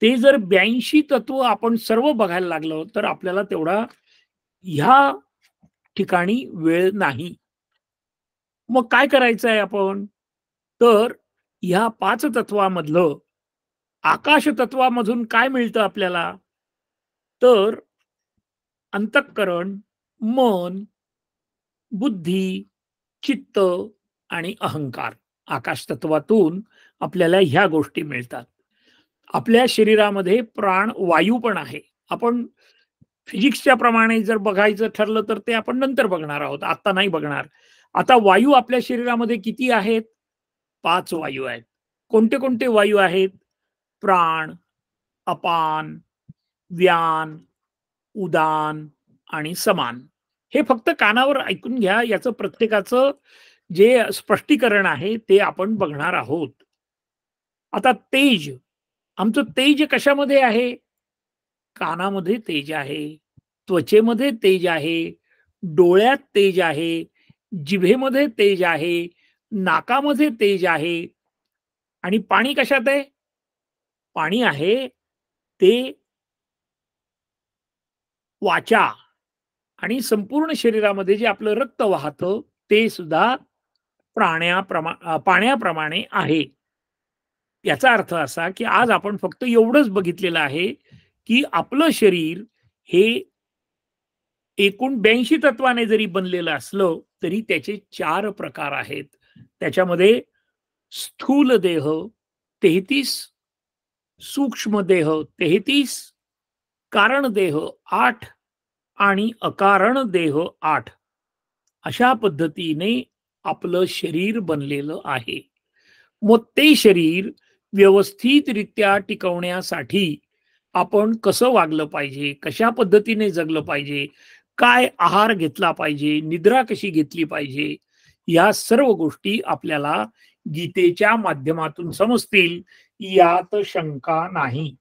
ते जर 82 तत्व आपण सर्व बघायला लागलो तर आपल्याला तेवढा ह्या ठिकाणी वेळ नाही. मग काय करायचं आहे आपण? तर ह्या 5 तत्वामधलं आकाश तत्वामधून काय मिळतं आपल्याला? तर अंतःकरण, मन, बुद्धी, चित्त आणि अहंकार. आकाश तत्वातून आपल्याला ह्या गोष्टी मिळतात. आपल्या शरीरामध्ये प्राण वायू पण आहे. आपण फिजिक्सच्या प्रमाणे जर बघायचं ठरलं तर ते आपण नंतर बघणार आहोत. आत्ता नाही बघणार. आता वायू आपल्या शरीरामध्ये किती आहेत? 5 वायू आहेत. कोणते-कोणते वायू आहेत? प्राण, अपान, व्यान, उदान आणि समान. हे फक्त कानावर ऐकून घ्या. याचं प्रत्येकाचं जे स्पष्टीकरण आहे ते आपण बघणार आहोत. आता तेज, आमचं तेज कशामध्ये आहे? कानामध्ये तेज आहे, त्वचेमध्ये तेज आहे, डोळ्यात तेज आहे, जिभेमध्ये तेज आहे, नाकामध्ये तेज आहे आणि पाणी कशात आहे? पाणी आहे ते वाचा आणि संपूर्ण शरीरामध्ये जे आपलं रक्त वाहतं ते सुद्धा पाण्याप्रमाणे आहे. याचा अर्थ असा, की आज आपण फक्त एवढंच बघितलेलं आहे, की आपलं शरीर हे एकूण 82 तत्वाने जरी बनलेलं असलं, तरी त्याचे 4 प्रकार आहेत. त्याच्यामध्ये स्थूल देह 33, सूक्ष्म देह 33, कारण देह 8 आणि अकारण देह 8. अशा पद्धतीने आपलं शरीर बनलेलं आहे. मग ते शरीर व्यवस्थितरित्या टिकवण्यासाठी आपण कसं वागलं पाहिजे, कशा पद्धतीने जगलं पाहिजे, काय आहार घेतला पाहिजे, निद्रा कशी घेतली पाहिजे, या सर्व गोष्टी आपल्याला गीतेच्या माध्यमातून समजतील, यात शंका नाही.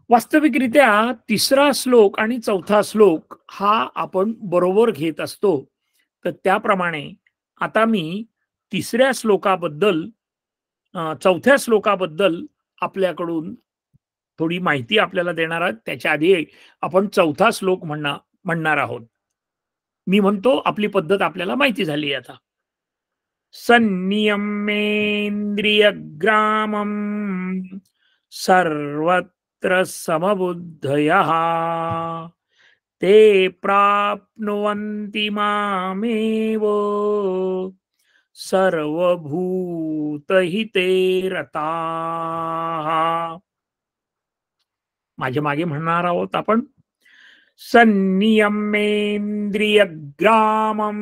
वास्तविकरित्या 3रा श्लोक आणि 4था श्लोक हा आपण बरोबर घेत असतो. तर त्याप्रमाणे आता मी 3ऱ्या श्लोकाबद्दल 4थ्या श्लोकाबद्दल आपल्याकडून थोडी माहिती आपल्याला देणार आहात. त्याच्या आधी आपण 4था श्लोक म्हणणार आहोत. मी म्हणतो आपली पद्धत आपल्याला माहिती झाली आता. संनियमेन्द्रियग्रामं सर्वत्र समबुद्धयः ते प्राप्नुवन्ति मामेव सर्वभूतहिते रताः. माझ्या मागे म्हणणार आहोत आपण. संनियमेन्द्रियग्रामं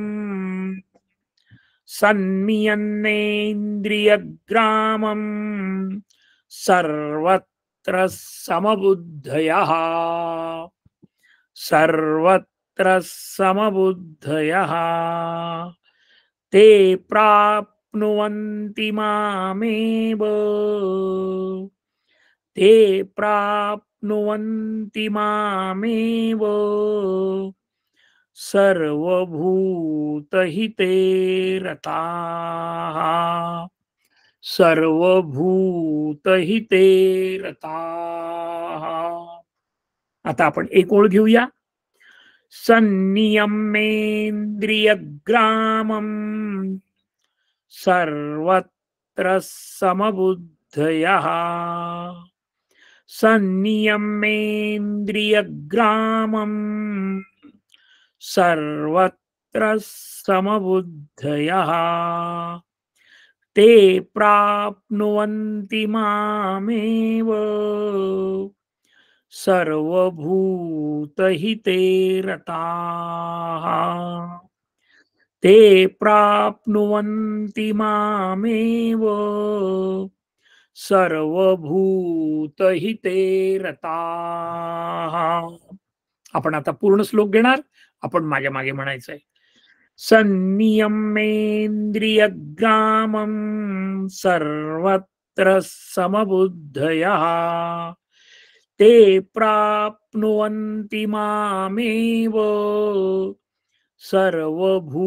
सन्नियन्नेन्द्रियग्रामं सर्वत्र समबुद्धयः सर्वत्र समबुद्धयः ते प्राप्नुवन्ति मामेव ते प्राप्नुवन्ति मामेव सर्वभूतहिते रताः सर्वभूतहिते रताः. आता आपण एक ओळ घेऊया. संनियमेन्द्रियग्रामं सर्वत्र समबुद्धयः संनियमेन्द्रियग्रामं सर्वत्र समबुद्धयः ते प्राप्नुवन्ति मामेव सर्वभूतहिते रताः ते प्राप्नुवन्ति मामेव सर्वभूतहिते रताः. आपण आता पूर्ण श्लोक घेणार. आपण माझ्या मागे म्हणायचंय. संनियमेन्द्रियग्रामं सर्वत्र समबुद्धयः ते प्राप्नुवन्ति मामेव सर्वभूतहिते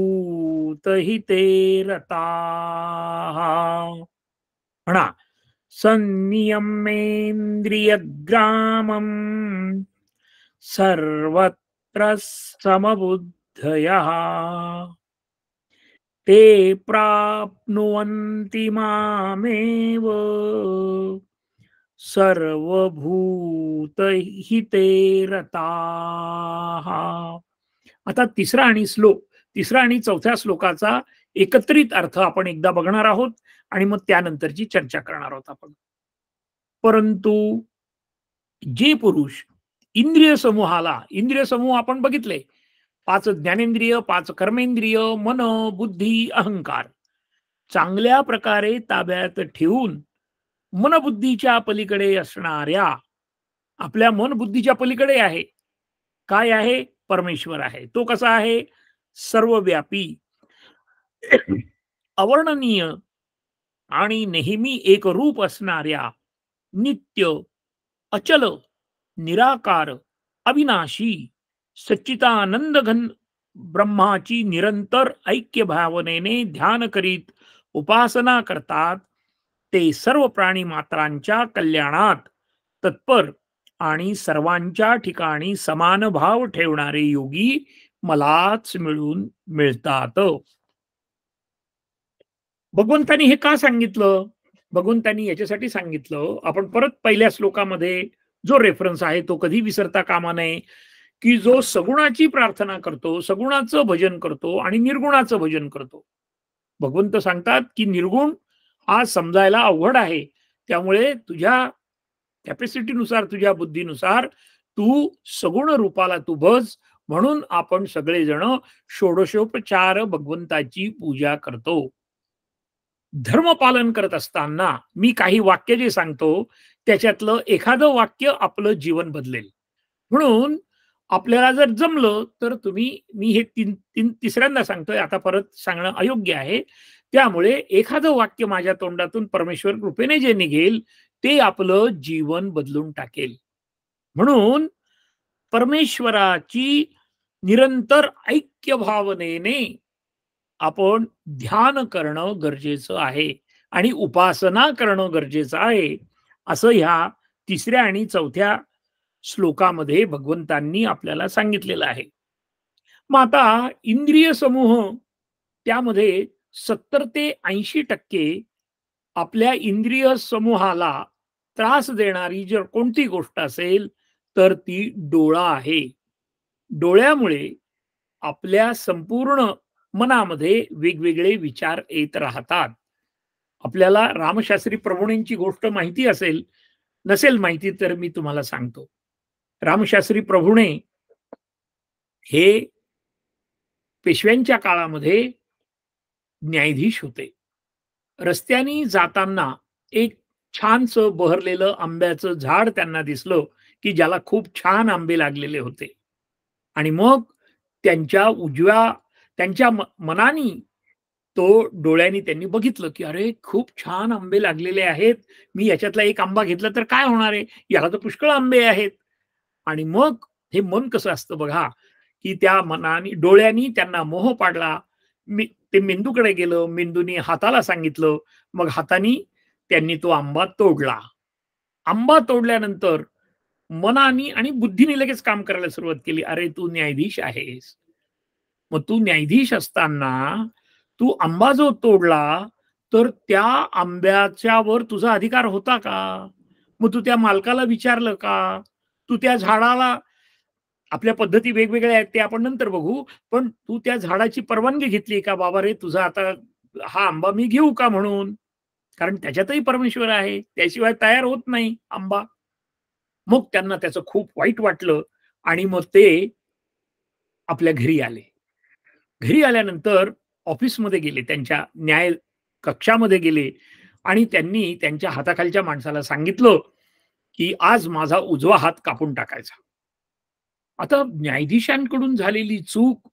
रताः. म्हणा, संनियमेन्द्रियग्रामं सर्वत्र समबुद्धयः ते प्राप्नुवन्ति मामेव सर्वभूतहिते रताः. आता तिसरा आणि चौथ्या श्लोकाचा एकत्रित अर्थ आपण एकदा बघणार आहोत आणि मग त्यानंतरची चर्चा करणार आहोत आपण. परंतु जे पुरुष इंद्रिय समूह आपण बघितले, 5 ज्ञानेंद्रिय, 5 कर्मेंद्रिय, मन, बुद्धी, अहंकार चांगल्या प्रकारे ताब्यात ठेवून मनबुद्धीच्या पलीकडे असणाऱ्या, आपल्या मन बुद्धीच्या पलीकडे आहे. काय आहे? परमेश्वर आहे. तो कसा आहे? सर्वव्यापी, अवर्णनीय आणि नेहमी एकरूप असणाऱ्या, नित्य, अचल, निराकार, अविनाशी, सच्चिदानंद घन ब्रह्माची निरंतर ऐक्य भावनेने ध्यान करीत उपासना करतात, ते सर्व प्राणी मात्रांच्या कल्याणात तत्पर आणि सर्वांच्या ठिकाणी समान भाव ठेवणारे योगी मलाच मिळतात. भगवंतांनी हे का सांगितलं? भगवंतांनी याच्यासाठी सांगितलं, आपण परत पहिल्या श्लोकामध्ये जो रेफरन्स आहे तो कधी विसरता कामा नये, की जो सगुणाची प्रार्थना करतो, सगुणाचं भजन करतो आणि निर्गुणाचं भजन करतो. भगवंत सांगतात की निर्गुण हा समजायला अवघड आहे, त्यामुळे तुझ्या कॅपॅसिटीनुसार, तुझ्या बुद्धीनुसार तू सगुण रूपाला तू भज. म्हणून आपण सगळेजण षोडशोपचार भगवंताची पूजा करतो. धर्म पालन करत असताना मी काही वाक्य जे सांगतो त्याच्यातलं एखादं वाक्य आपलं जीवन बदलेल. म्हणून आपल्याला जर जमलं तर मी हे तिसऱ्यांदा सांगतोय, आता परत सांगणं अयोग्य आहे. त्यामुळे एखादं वाक्य माझ्या तोंडातून परमेश्वर कृपेने जे निघेल ते आपलं जीवन बदलून टाकेल. म्हणून परमेश्वराची निरंतर ऐक्य भावनेने आपण ध्यान करणं गरजेचं आहे आणि उपासना करणं गरजेचं आहे, असं ह्या तिसऱ्या आणि चौथ्या श्लोकामध्ये भगवंतांनी आपल्याला सांगितलेलं आहे. मग आता इंद्रिय समूह, त्यामध्ये 70 ते 80% आपल्या इंद्रिय समूहाला त्रास देणारी जर कोणती गोष्ट असेल तर ती डोळा आहे. डोळ्यामुळे आपल्या संपूर्ण मनामध्ये वेगवेगळे विचार येत राहतात. आपल्याला रामशास्त्री प्रभूंची गोष्ट माहिती असेल, नसेल माहिती तर मी तुम्हाला सांगतो. रामशास्त्री प्रभूणे हे पेशव्यांच्या काळामध्ये न्यायाधीश होते. रस्त्याने जाताना एक छानसं बहरलेलं आंब्याचं झाड त्यांना दिसलं, की ज्याला खूप छान आंबे लागलेले होते. आणि मग त्यांच्या मनानी तो डोळ्यांनी त्यांनी बघितलं, की अरे खूप छान आंबे लागलेले आहेत. मी याच्यातला एक आंबा घेतला तर काय होणार आहे? याला तर पुष्कळ आंबे आहेत. आणि मग हे मन कसं असतं बघा, की त्या मनाने डोळ्यांनी त्यांना मोह पाडला. ते मेंदूकडे गेलं, मेंदूने हाताला सांगितलं, मग हाताने त्यांनी तो आंबा तोडला. आंबा तोडल्यानंतर मनाने आणि बुद्धीने लगेच काम करायला सुरुवात केली. अरे तू न्यायाधीश आहेस, मग तू न्यायाधीश असताना तू आंबा जो तोडला तर त्या आंब्याच्यावर तुझा अधिकार होता का? मग तू त्या मालकाला विचारलं का? तू त्या झाडाला, आपल्या पद्धती वेगवेगळ्या आहेत ते आपण नंतर बघू, पण तू त्या झाडाची परवानगी घेतली का? बाबा रे, तुझा आता हा आंबा मी घेऊ का म्हणून? कारण त्याच्यातही परमेश्वर आहे, त्याशिवाय तयार होत नाही आंबा. मग त्यांना त्याचं खूप वाईट वाटलं आणि मग ते आपल्या घरी आले. घरी आल्यानंतर ऑफिसमध्ये गेले, त्यांच्या न्याय कक्षामध्ये गेले आणि त्यांनी त्यांच्या हाताखालच्या माणसाला सांगितलं, की आज माझा उजवा हात कापून टाकायचा. आता न्यायाधीशांकडून झालेली चूक,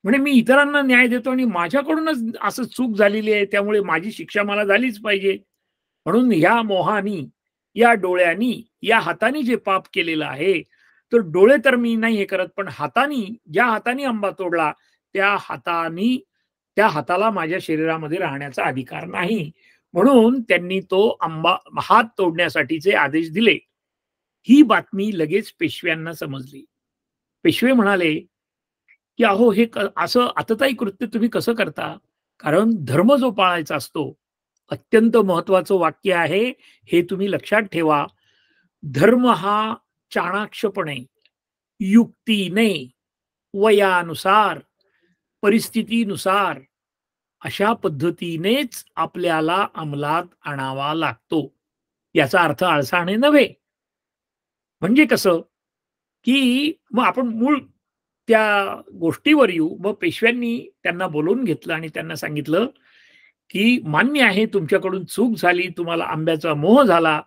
म्हणजे मी इतरांना न्याय देतो आणि माझ्याकडूनच असं चूक झालेली आहे, त्यामुळे माझी शिक्षा मला झालीच पाहिजे. म्हणून ह्या मोहानी, या डोळ्यांनी, या हाताने जे पाप केलेलं आहे, तर डोळे तर मी नाही हे करत, पण ज्या हाताने आंबा तोडला त्या हाताला माझ्या शरीरामध्ये राहण्याचा अधिकार नाही. म्हणून त्यांनी तो हात तोडण्यासाठीचे आदेश दिले. ही बातमी लगेच पेशव्यांना समजली. पेशवे म्हणाले, की "अहो हे असं आततायी कृत्य तुम्ही कसं करता? कारण धर्म जो पाळायचा असतो, अत्यंत महत्त्वाचं वाक्य आहे, हे तुम्ही लक्षात ठेवा. धर्म हा चाणाक्षपणे, युक्तीने, वयानुसार, परिस्थितीनुसार अशा पद्धतीनेच आपल्याला अंमलात आणावा लागतो. याचा अर्थ आळसाणे नव्हे. म्हणजे कसं, की मग आपण मूळ त्या गोष्टीवर येऊ. मग पेशव्यांनी त्यांना बोलावून घेतलं आणि त्यांना सांगितलं, की "मान्य आहे तुमच्याकडून चूक झाली, तुम्हाला आंब्याचा मोह झाला,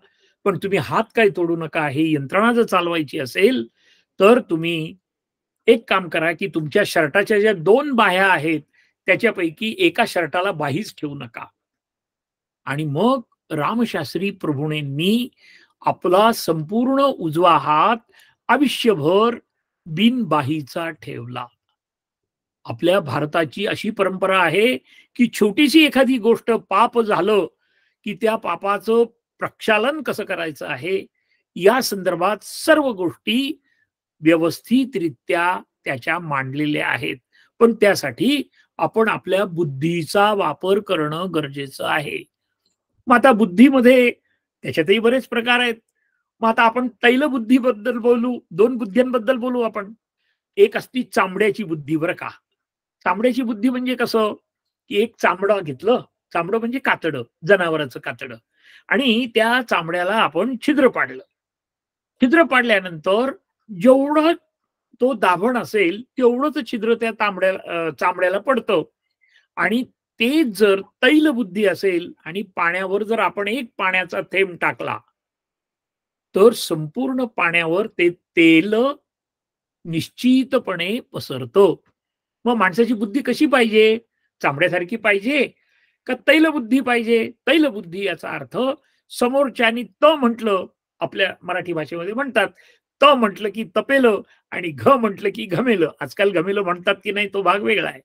पण तुम्ही हात काय तोडू नका. ही यंत्रणा जर चालवायची असेल, तर तुम्ही एक काम करा, की तुमच्या शर्टाच्या ज्या 2 बाह्या आहेत, त्याच्यापैकी एका शर्टाला बाहीच ठेवू नका." आणि मग रामशास्त्री प्रभूणेंनी आपला संपूर्ण उजवा हात आयुष्यभर बिनबाहीचा ठेवला. आपल्या भारताची अशी परंपरा आहे, की छोटीशी एखादी गोष्ट पाप झालं, की त्या पापाचं प्रक्षालन कसं करायचं आहे, या संदर्भात सर्व गोष्टी व्यवस्थितरित्या त्याच्या मांडलेल्या आहेत. पण त्यासाठी आपण आपल्या बुद्धीचा वापर करणं गरजेचं आहे. मग आता बुद्धीमध्ये त्याच्यातही बरेच प्रकार आहेत. मग आता आपण तैलबुद्धीबद्दल बोलू, 2 बुद्ध्यांबद्दल बोलू आपण. एक असती चामड्याची बुद्धी बरं का. चामड्याची बुद्धी म्हणजे कसं, की एक चामडं घेतलं, चामडं म्हणजे कातडं, जनावराचं कातडं आणि त्या चामड्याला आपण छिद्र पाडलं. छिद्र पाडल्यानंतर जेवढं तो दाभण असेल, तेवढंच छिद्र त्या चामड्याला पडतं आणि तेच जर तैलबुद्धी असेल आणि पाण्यावर जर आपण एक पाण्याचा थेंब टाकला, तर संपूर्ण पाण्यावर ते तेल निश्चितपणे पसरतं. मग माणसाची बुद्धी कशी पाहिजे? चामड्यासारखी पाहिजे का तैलबुद्धी पाहिजे? तैलबुद्धी याचा अर्थ समोरच्यानी म्हटलं, आपल्या मराठी भाषेमध्ये म्हणतात, म्हटलं की तपेलं आणि म्हटलं की घमेलं. आजकाल घमेलं म्हणतात की नाही तो भाग वेगळा आहे.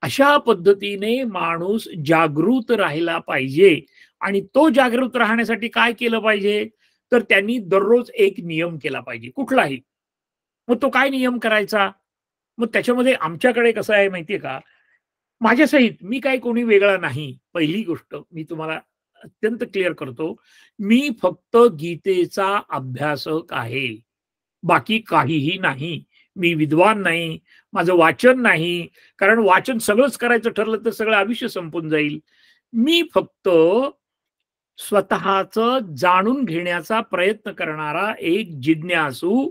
अशा पद्धतीने माणूस जागृत राहिला पाहिजे आणि तो जागृत राहण्यासाठी काय केलं पाहिजे? तर त्यांनी दररोज एक नियम केला पाहिजे, कुठलाही. मग तो काय नियम करायचा? मग त्याच्यामध्ये आमच्याकडे कसं आहे माहितीये का? माझ्यासहित मी काही कोणी वेगळा नाही. पहिली गोष्ट मी तुम्हाला अत्यंत क्लिअर करतो. मी फक्त गीतेचा अभ्यासक आहे. बाकी काहीही नाही. मी विद्वान नाही. माझं वाचन नाही. कारण वाचन सगळंच करायचं ठरलं तर सगळं आयुष्य संपून जाईल. मी फक्त स्वतःचं जाणून घेण्याचा प्रयत्न करणारा एक जिज्ञासू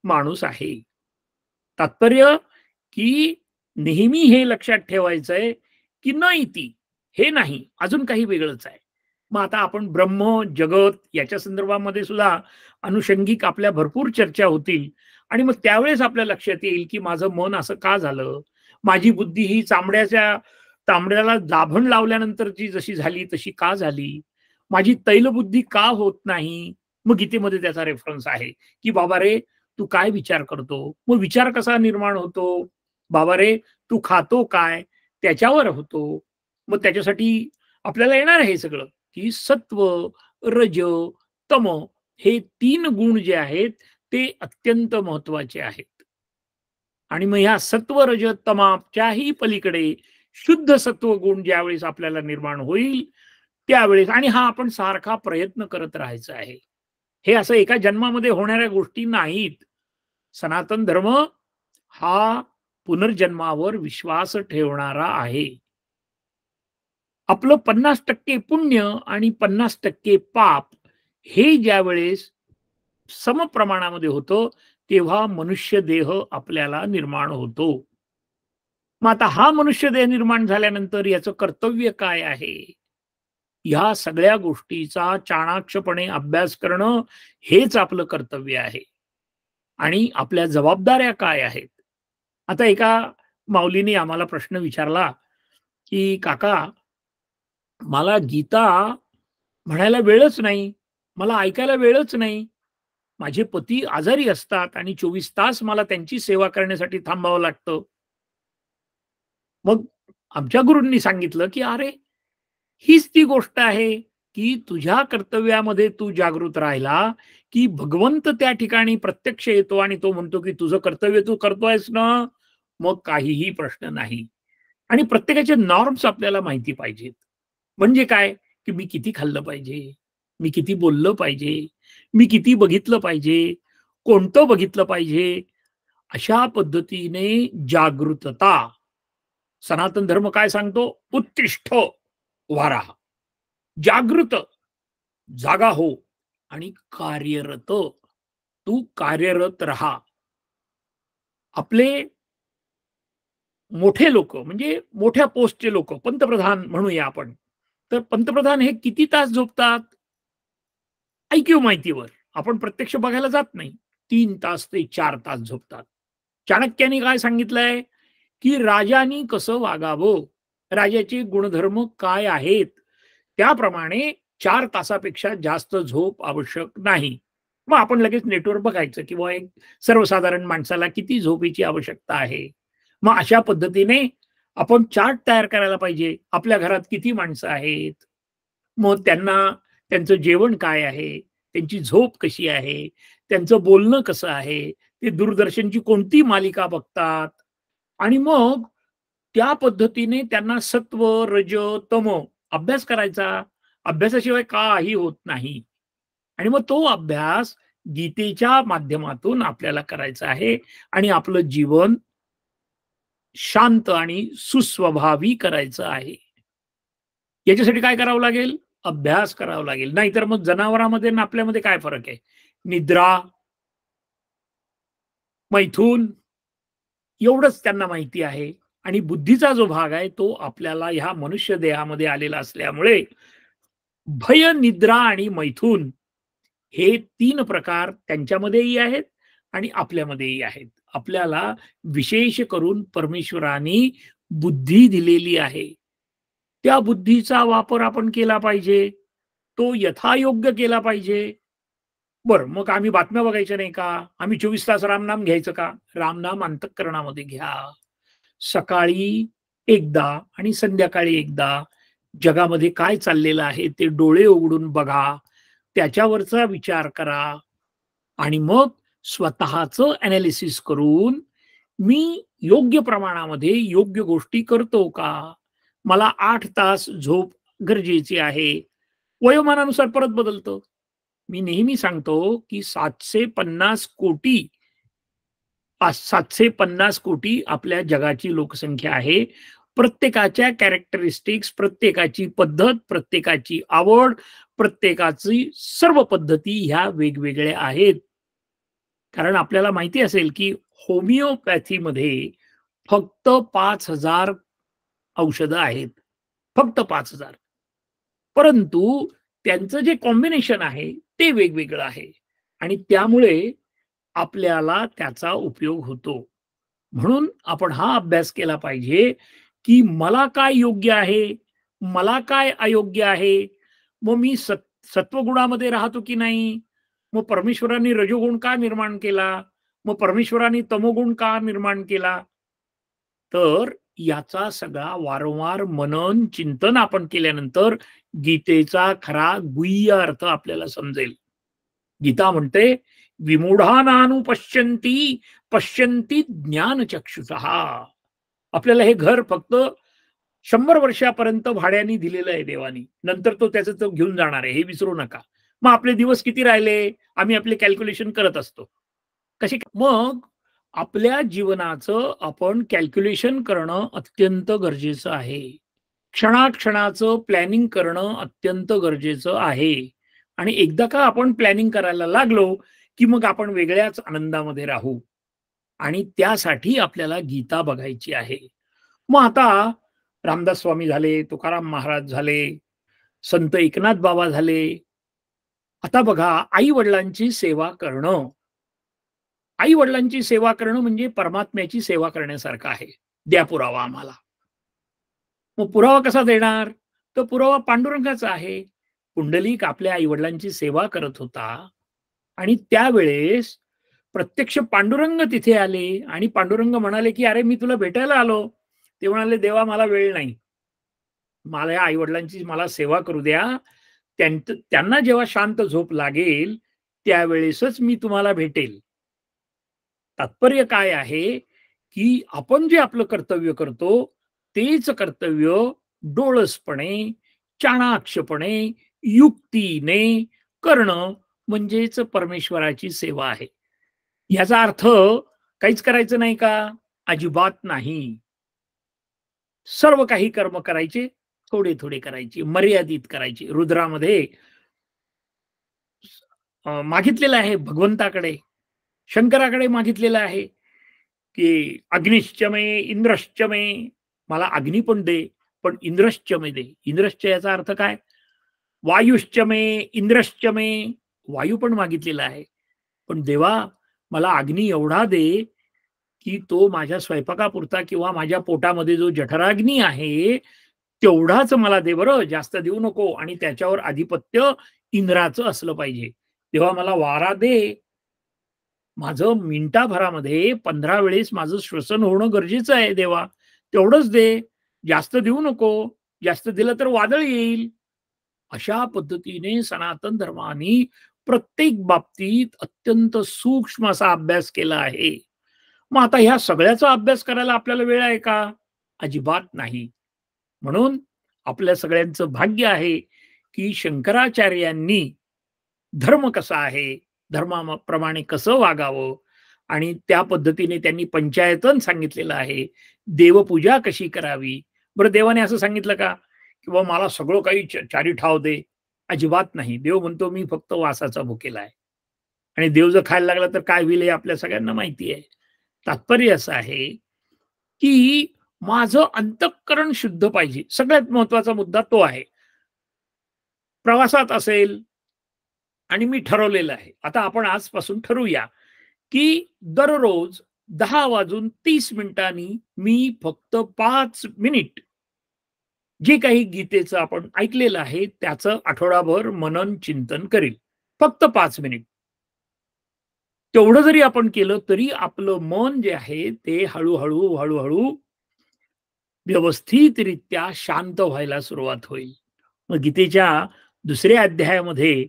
माणूस आहे. तात्पर्य की नेहमी हे लक्षात ठेवायचंय की न इति हे नाही, अजून काही वेगळंच आहे. मग आता आपण ब्रह्म, जगत याच्या संदर्भामध्ये सुद्धा अनुषंगिक आपल्या भरपूर चर्चा होतील आणि मग त्यावेळेस आपल्या लक्षात येईल की माझं मन असं का झालं? माझी बुद्धी ही तांबड्याला दाभण लावल्यानंतरची जशी झाली तशी का झाली? माझी तैलबुद्धी का होत नाही? मग गीतेमध्ये त्याचा रेफरन्स आहे, की "बाबा रे, तू काय विचार करतो? मग विचार कसा निर्माण होतो? बाबा रे, तू खातो काय? त्याच्यावर होतो. मग त्याच्यासाठी आपल्याला येणार आहे हे सगळं, की सत्व, रज, तम हे 3 गुण जे आहेत, ते अत्यंत महत्त्वाचे आहेत. आणि मग ह्या सत्व, रज, तमाच्याही पलीकडे शुद्ध सत्व गुण ज्यावेळेस आपल्याला निर्माण होईल, त्यावेळेस आणि हा आपण सारखा प्रयत्न करत राहायचा आहे. हे असं एका जन्मामध्ये होणाऱ्या गोष्टी नाहीत. सनातन धर्म हा पुनर्जन्मावर विश्वास ठेवणारा आहे. आपलं 50% पुण्य आणि 50% पाप हे ज्यावेळेस समप्रमाणामध्ये होतं, तेव्हा मनुष्य देह आपल्याला निर्माण होतो. मग आता हा मनुष्य देह निर्माण झाल्यानंतर याचं कर्तव्य काय आहे? ह्या सगळ्या गोष्टीचा चाणाक्षपणे अभ्यास करणं हेच आपलं कर्तव्य आहे. आणि आपल्या जबाबदाऱ्या काय आहेत? आता एका माऊलीने आम्हाला प्रश्न विचारला, की "काका, मला गीता म्हणायला वेळच नाही. मला ऐकायला वेळच नाही. माझे पती आजारी असतात आणि 24 तास मला त्यांची सेवा करण्यासाठी थांबावं लागतं." मग आमच्या गुरूंनी सांगितलं, की "अरे, हीच ती गोष्ट आहे. की तुझ्या कर्तव्यामध्ये तू जागृत राहिला, की भगवंत त्या ठिकाणी प्रत्यक्ष येतो आणि तो म्हणतो, की "तुझं कर्तव्य तू करतोयस ना?" मग काहीही प्रश्न नाही. आणि प्रत्येकाचे नॉर्म्स आपल्याला माहिती पाहिजेत. म्हणजे काय, की मी किती खाल्लं पाहिजे? मी किती बोललं पाहिजे? मी किती बघितलं पाहिजे? कोणतं बघितलं पाहिजे? अशा पद्धतीने जागृतता. सनातन धर्म काय सांगतो? उत्तिष्ठ उभा राहा. जागृत, जागा हो आणि कार्यरत. तू कार्यरत राहा. आपले मोठे लोक म्हणजे मोठ्या पोस्टचे लोक पंतप्रधान म्हणूया आपण. तर पंतप्रधान हे किती तास झोपतात? ऐकीव माहितीवर. आपण प्रत्यक्ष बघायला जात नाही. 3 तास ते 4 तास झोपतात. चाणक्याने काय सांगितलंय, की राजानी कसं वागावं? राजाचे गुणधर्म काय आहेत? त्याप्रमाणे 4 तासापेक्षा जास्त झोप आवश्यक नाही. मग आपण लगेच नेटवर बघायचं, किंवा एक सर्वसाधारण माणसाला किती झोपेची आवश्यकता आहे. मग अशा पद्धतीने आपण चार्ट तयार करायला पाहिजे. आपल्या घरात किती माणसं आहेत? मग त्यांना त्यांचं जेवण काय आहे? त्यांची झोप कशी आहे? त्यांचं बोलणं कसं आहे? ते दूरदर्शनची कोणती मालिका बघतात? आणि मग त्या पद्धतीने त्यांना सत्व, रज, तम अभ्यास करायचा. अभ्यासाशिवाय काही होत नाही. आणि मग तो अभ्यास गीतेच्या माध्यमातून आपल्याला करायचा आहे आणि आपलं जीवन शांत आणि सुस्वभावी करायचं आहे. याच्यासाठी काय करावं लागेल? अभ्यास करावा लागेल. नाहीतर मग जनावरांमध्ये आणि आपल्यामध्ये काय फरक आहे? निद्रा, मैथून एवढंच त्यांना माहिती आहे. आणि बुद्धीचा जो भाग आहे तो आपल्याला ह्या मनुष्य देहामध्ये आलेला असल्यामुळे भय, निद्रा आणि मैथून हे 3 प्रकार त्यांच्यामध्येही आहेत आणि आपल्यामध्येही आहेत. आपल्याला विशेष करून परमेश्वराने बुद्धी दिलेली आहे. त्या बुद्धीचा वापर आपण केला पाहिजे. तो यथायोग्य केला पाहिजे. बरं, मग आम्ही बातम्या बघायच्या नाही का? आम्ही 24 तास रामनाम घ्यायचं का? रामनाम अंतःकरणामध्ये घ्या. सकाळी एकदा आणि संध्याकाळी एकदा जगामध्ये काय चाललेलं आहे ते डोळे उघडून बघा. त्याच्यावरचा विचार करा आणि मग स्वतःचं एनालिसिस करून मी योग्य प्रमाणामध्ये योग्य गोष्टी करतो का? मला 8 तास झोप गरजेची आहे. वयोमानानुसार परत बदलतं. मी नेहमी सांगतो, की 750 कोटी आपल्या जगाची लोकसंख्या आहे. प्रत्येकाच्या कॅरेक्टरिस्टिक्स, प्रत्येकाची पद्धत, प्रत्येकाची आवड, प्रत्येकाची सर्व पद्धती ह्या वेगवेगळ्या आहेत. कारण आपल्याला माहिती असेल, की होमिओपॅथीमध्ये फक्त 5,000 औषधं आहेत. फक्त 5,000. परंतु त्यांचं जे कॉम्बिनेशन आहे ते वेगवेगळं आहे आणि त्यामुळे आपल्याला त्याचा उपयोग होतो. म्हणून आपण हा अभ्यास केला पाहिजे, की मला काय योग्य आहे? मला काय अयोग्य आहे? मग मी सत्वगुणामध्ये राहतो की नाही? मग परमेश्वरांनी रजोगुण का निर्माण केला? मग परमेश्वरांनी तमोगुण का निर्माण केला? तर याचा सगळा वारंवार मनन, चिंतन आपण केल्यानंतर गीतेचा खरा गुह्य अर्थ आपल्याला समजेल. गीता म्हणते, "विमूढानानुपश्यन्ति पश्यन्ति ज्ञानचक्षुषः." आपल्याला हे घर फक्त 100 वर्षापर्यंत भाड्याने दिलेलं आहे देवानी. नंतर तो त्याचं तो घेऊन जाणार आहे, हे विसरू नका. मग आपले दिवस किती राहिले? आम्ही आपले कॅल्क्युलेशन करत असतो. कशी मग आपल्या जीवनाचं आपण कॅल्क्युलेशन करणं अत्यंत गरजेचं आहे. क्षणाक्षणाचं प्लॅनिंग करणं अत्यंत गरजेचं आहे. आणि एकदा का आपण प्लॅनिंग करायला लागलो, की मग आपण वेगळ्याच आनंदामध्ये राहू. आणि त्यासाठी आपल्याला गीता बघायची आहे. मग आता रामदास स्वामी झाले, तुकाराम महाराज झाले, संत एकनाथ बाबा झाले. आता बघा, आई-वडिलांची सेवा करणं, आई-वडिलांची सेवा करणं म्हणजे परमात्म्याची सेवा करण्यासारखं आहे. द्या पुरावा आम्हाला. मग पुरावा कसा देणार? तर पुरावा पांडुरंगाचा आहे. पुंडलिक आपल्या आई-वडिलांची सेवा करत होता आणि त्यावेळेस प्रत्यक्ष पांडुरंग तिथे आले आणि पांडुरंग म्हणाले, की "अरे, मी तुला भेटायला आलो." ते म्हणाले, "देवा, मला वेळ नाही. मला या आई-वडिलांची मला सेवा करू द्या. त्यांना जेव्हा शांत झोप लागेल त्यावेळेसच मी तुम्हाला भेटेल. तात्पर्य काय आहे, की आपण जे आपलं कर्तव्य करतो, तेच कर्तव्य डोळसपणे, चाणाक्षपणे, युक्तीने करणं म्हणजेच परमेश्वराची सेवा आहे. याचा अर्थ काहीच करायचं नाही का? अजिबात नाही. सर्व काही कर्म करायचे, थोडे-थोडे करायचे, मर्यादित करायचे. रुद्रामध्ये मागितलेलं आहे भगवंताकडे, शंकराकडे मागितलेलं आहे, की "अग्निश्च मे, इंद्रश्च मे." मला अग्नी पण दे, पण इंद्रश्च मे दे. इंद्रश्च याचा अर्थ काय? वायुश्च मे, इंद्रश्च मे. वायू पण मागितलेला आहे. पण देवा मला अग्नी एवढा दे, की तो माझ्या स्वयंपाकापुरता किंवा माझ्या पोटामध्ये जो जठराग्नी आहे, तेवढाच मला दे बरं, जास्त देऊ नको आणि त्याच्यावर आधिपत्य इंद्राचं असलं पाहिजे. तेव्हा मला वारा दे. माझं मिनिटाभरामध्ये 15 वेळेस माझं श्वसन होणं गरजेचं आहे देवा. तेवढंच दे. जास्त देऊ नको. जास्त दिलं तर वादळ येईल. अशा पद्धतीने सनातन धर्माने प्रत्येक बाबतीत अत्यंत सूक्ष्म असा अभ्यास केला आहे. मग आता ह्या सगळ्याचा अभ्यास करायला आपल्याला वेळ आहे का? अजिबात नाही. म्हणून आपल्या सगळ्यांचं भाग्य आहे, की शंकराचार्यांनी धर्म कसा आहे, धर्माप्रमाणे कसं वागावं आणि त्या पद्धतीने त्यांनी पंचायतन सांगितलेलं आहे. देवपूजा कशी करावी. बरं देवाने असं सांगितलं का, की "बाबा मला सगळं काही चारी ठाव दे." अजिबात नाही. देव म्हणतो, "मी फक्त वासाचा भुकेला आहे." आणि देव जर खायला लागला तर काय होईल हे आपल्या सगळ्यांना माहिती आहे. तात्पर्य असं आहे, की माझं अंतःकरण शुद्ध पाहिजे. सगळ्यात महत्त्वाचा मुद्दा तो आहे. प्रवासात असेल आणि मी ठरवलेलं आहे. आता आपण आजपासून ठरवूया, की दररोज 10 वाजून 30 मिनिटांनी मी फक्त 5 मिनिट जे काही गीतेचं आपण ऐकलेलं आहे, त्याचं आठवडाभर मनन चिंतन करील. फक्त 5 मिनिट. तेवढं जरी आपण केलं तरी आपलं मन जे आहे ते हळू-हळू, हळू व्यवस्थितरित्या शांत व्हायला सुरुवात होईल. मग गीतेच्या दुसऱ्या अध्यायामध्ये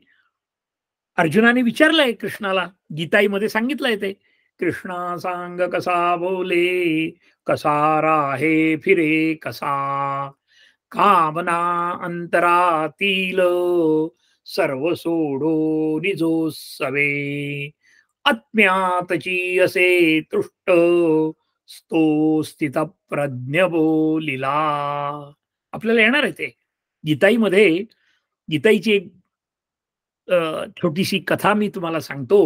अर्जुनाने विचारलंय कृष्णाला, गीताईमध्ये सांगितलंय ते. कृष्णा सांग कसा बोले, कसा राहे फिरे कसा, कामना अंतरातील सर्व सोडो निजोत्सवे, आत्म्यातची असे तुष्ट तो स्थित प्रज्ञ बोलिला. आपल्याला येणार आहे ते. गीताईमध्ये गीताईची एक छोटीशी कथा मी तुम्हाला सांगतो.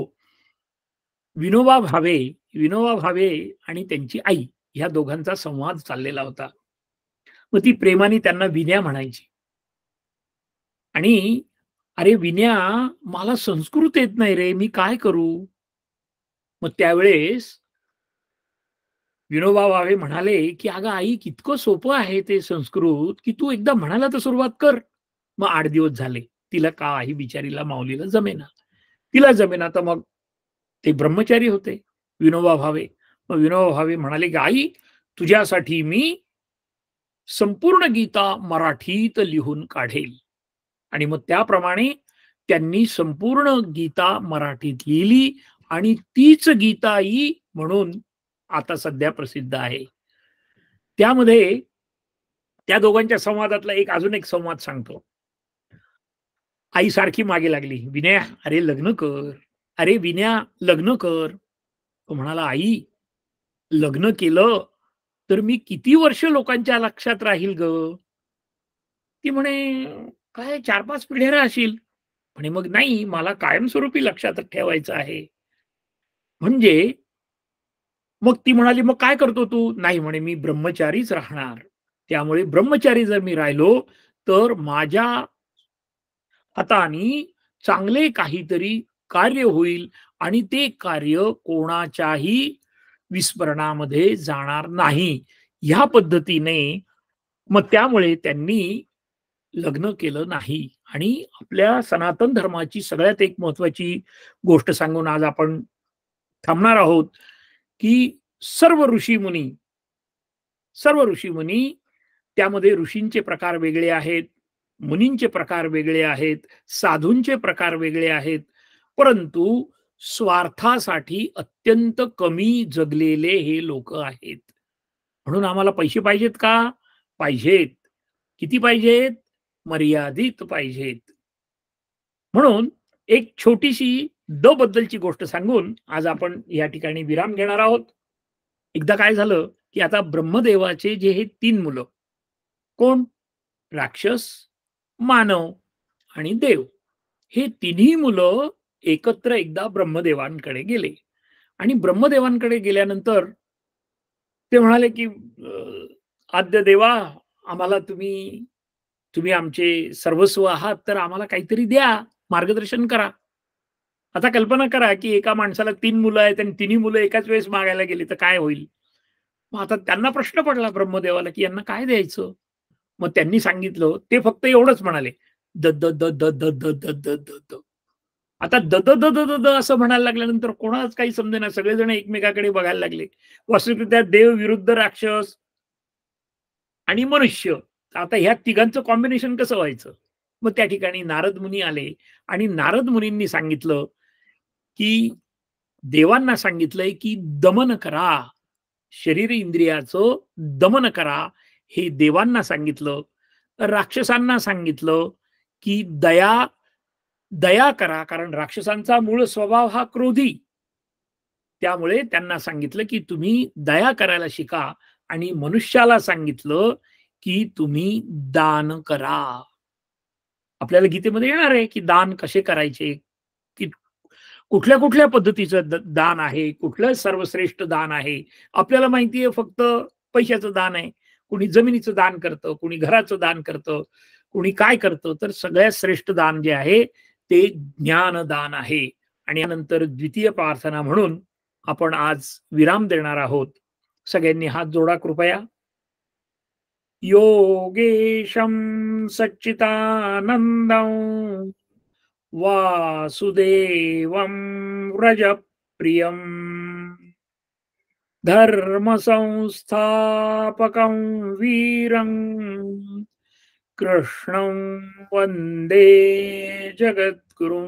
विनोबा भावे विनोबा भावे आणि त्यांची आई ह्या दोघांचा संवाद चाललेला होता. मग ती प्रेमाने त्यांना विन्या म्हणायची आणि "अरे विन्या, मला संस्कृत येत नाही रे, मी काय करू?" मग त्यावेळेस विनोबा भावे म्हणाले, की "अगं आई, कितकं सोपं आहे ते संस्कृत, की तू एकदा म्हणायला तर सुरुवात कर." मग 8 दिवस झाले. तिला काही बिचारीला माऊलीला जमेना. तिला जमेना तर मग ते ब्रह्मचारी होते विनोबा भावे. मग विनोबा भावे म्हणाले, की "आई, तुझ्यासाठी मी संपूर्ण गीता मराठीत लिहून काढेल." आणि मग त्याप्रमाणे त्यांनी संपूर्ण गीता मराठीत लिहिली आणि तीच गीताई म्हणून आता सध्या प्रसिद्ध आहे. त्यामध्ये त्या दोघांच्या संवादातला अजून एक संवाद सांगतो. आई सारखी मागे लागली, "विनया, अरे लग्न कर. अरे विनया, लग्न कर." तो म्हणाला, "आई, लग्न केलं तर मी किती वर्ष लोकांच्या लक्षात राहील गं?" ती म्हणे, "काय 4-5 पिढ्या राहशील." म्हणे, "मग नाही, मला कायमस्वरूपी लक्षात ठेवायचं आहे." म्हणजे मग ती म्हणाली, "मग काय करतो तू?" "नाही," म्हणे, "मी ब्रह्मचारीच राहणार. त्यामुळे ब्रह्मचारी जर मी राहिलो, तर माझ्या हाताने चांगले काहीतरी कार्य होईल आणि ते कार्य कोणाच्याही विस्मरणामध्ये जाणार नाही." ह्या पद्धतीने मग त्यामुळे त्यांनी लग्न केलं नाही आणि आपल्या सनातन धर्माची सगळ्यात एक महत्त्वाची गोष्ट सांगून आज आपण थांबणार आहोत, की सर्व ऋषीमुनी त्यामध्ये ऋषींचे प्रकार वेगळे आहेत. मुनींचे प्रकार वेगळे आहेत, साधूंचे प्रकार वेगळे आहेत, परंतु स्वार्थासाठी अत्यंत कमी जगलेले हे लोक आहेत. म्हणून आम्हाला पैसे पाहिजेत का? पाहिजेत. किती पाहिजेत? मर्यादित पाहिजेत. म्हणून एक छोटीशी द बद्दलची गोष्ट सांगून आज आपण या ठिकाणी विराम घेणार आहोत. एकदा काय झालं, की आता ब्रह्मदेवाचे जे हे 3 मुलं, कोण? राक्षस, मानव आणि देव. हे तिन्ही मुलं एकत्र एकदा ब्रह्मदेवांकडे गेले आणि ब्रह्मदेवांकडे गेल्यानंतर ते म्हणाले, की "आद्य देवा, आम्हाला तुम्ही तुम्ही आमचे सर्वस्व आहात, तर आम्हाला काहीतरी द्या, मार्गदर्शन करा." आता कल्पना करा, की एका माणसाला 3 मुलं आहेत आणि तिन्ही मुलं एकाच वेळेस मागायला गेली, तर काय होईल? मग आता त्यांना प्रश्न पडला ब्रह्मदेवाला, की यांना काय द्यायचं? मग त्यांनी सांगितलं, ते फक्त एवढंच म्हणाले, "द, द, द, द, द, द, द, द, द, द." आता द, द, द, द, द, द असं म्हणायला लागल्यानंतर कोणालाच काही समजेना. सगळेजण एकमेकाकडे बघायला लागले. वास्तविकरित्या देव विरुद्ध राक्षस आणि मनुष्य. आता ह्या तिघांचं कॉम्बिनेशन कसं व्हायचं? मग त्या ठिकाणी नारद मुनी आले आणि नारद मुनींनी सांगितलं, की देवांना सांगितलंय, की दमन करा. शरीर इंद्रियाचं दमन करा. हे देवांना सांगितलं. राक्षसांना सांगितलं, की दया दया करा. कारण राक्षसांचा मूळ स्वभाव हा क्रोधी. त्यामुळे त्यांना सांगितलं, की तुम्ही दया करायला शिका आणि मनुष्याला सांगितलं, की तुम्ही दान करा. आपल्याला गीतेमध्ये येणार आहे, की दान कसे करायचे, की कुठल्या-कुठल्या पद्धतीचं दान आहे, कुठलं सर्वश्रेष्ठ दान आहे. आपल्याला माहिती आहे फक्त पैशाचं दान आहे. कुणी जमिनीचं दान करतं, कुणी घराचं दान करतं, कुणी काय करतं. तर सगळ्यात श्रेष्ठ दान जे आहे ते ज्ञानदान आहे. आणि यानंतर द्वितीय प्रार्थना म्हणून आपण आज विराम देणार आहोत. सगळ्यांनी हात जोडा कृपया. योगेशं सच्चिदानंदं वासुदेवं व्रजप्रियं धर्मसंस्थापकं वीरं कृष्णं वन्दे जगद्गुरुं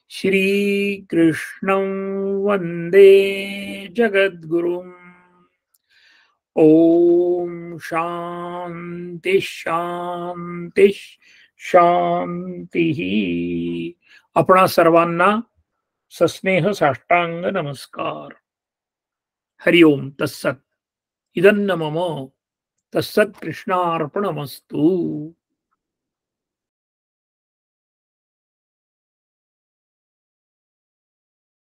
श्रीकृष्णं वन्दे जगद्गुरुम् ओम शांति शांति शांती. आपणा सर्वांना सस्नेह साष्टांग नमस्कार. हरि ओम तत्सत. इदन्न मम तत्सत कृष्णार्पणमस्तु.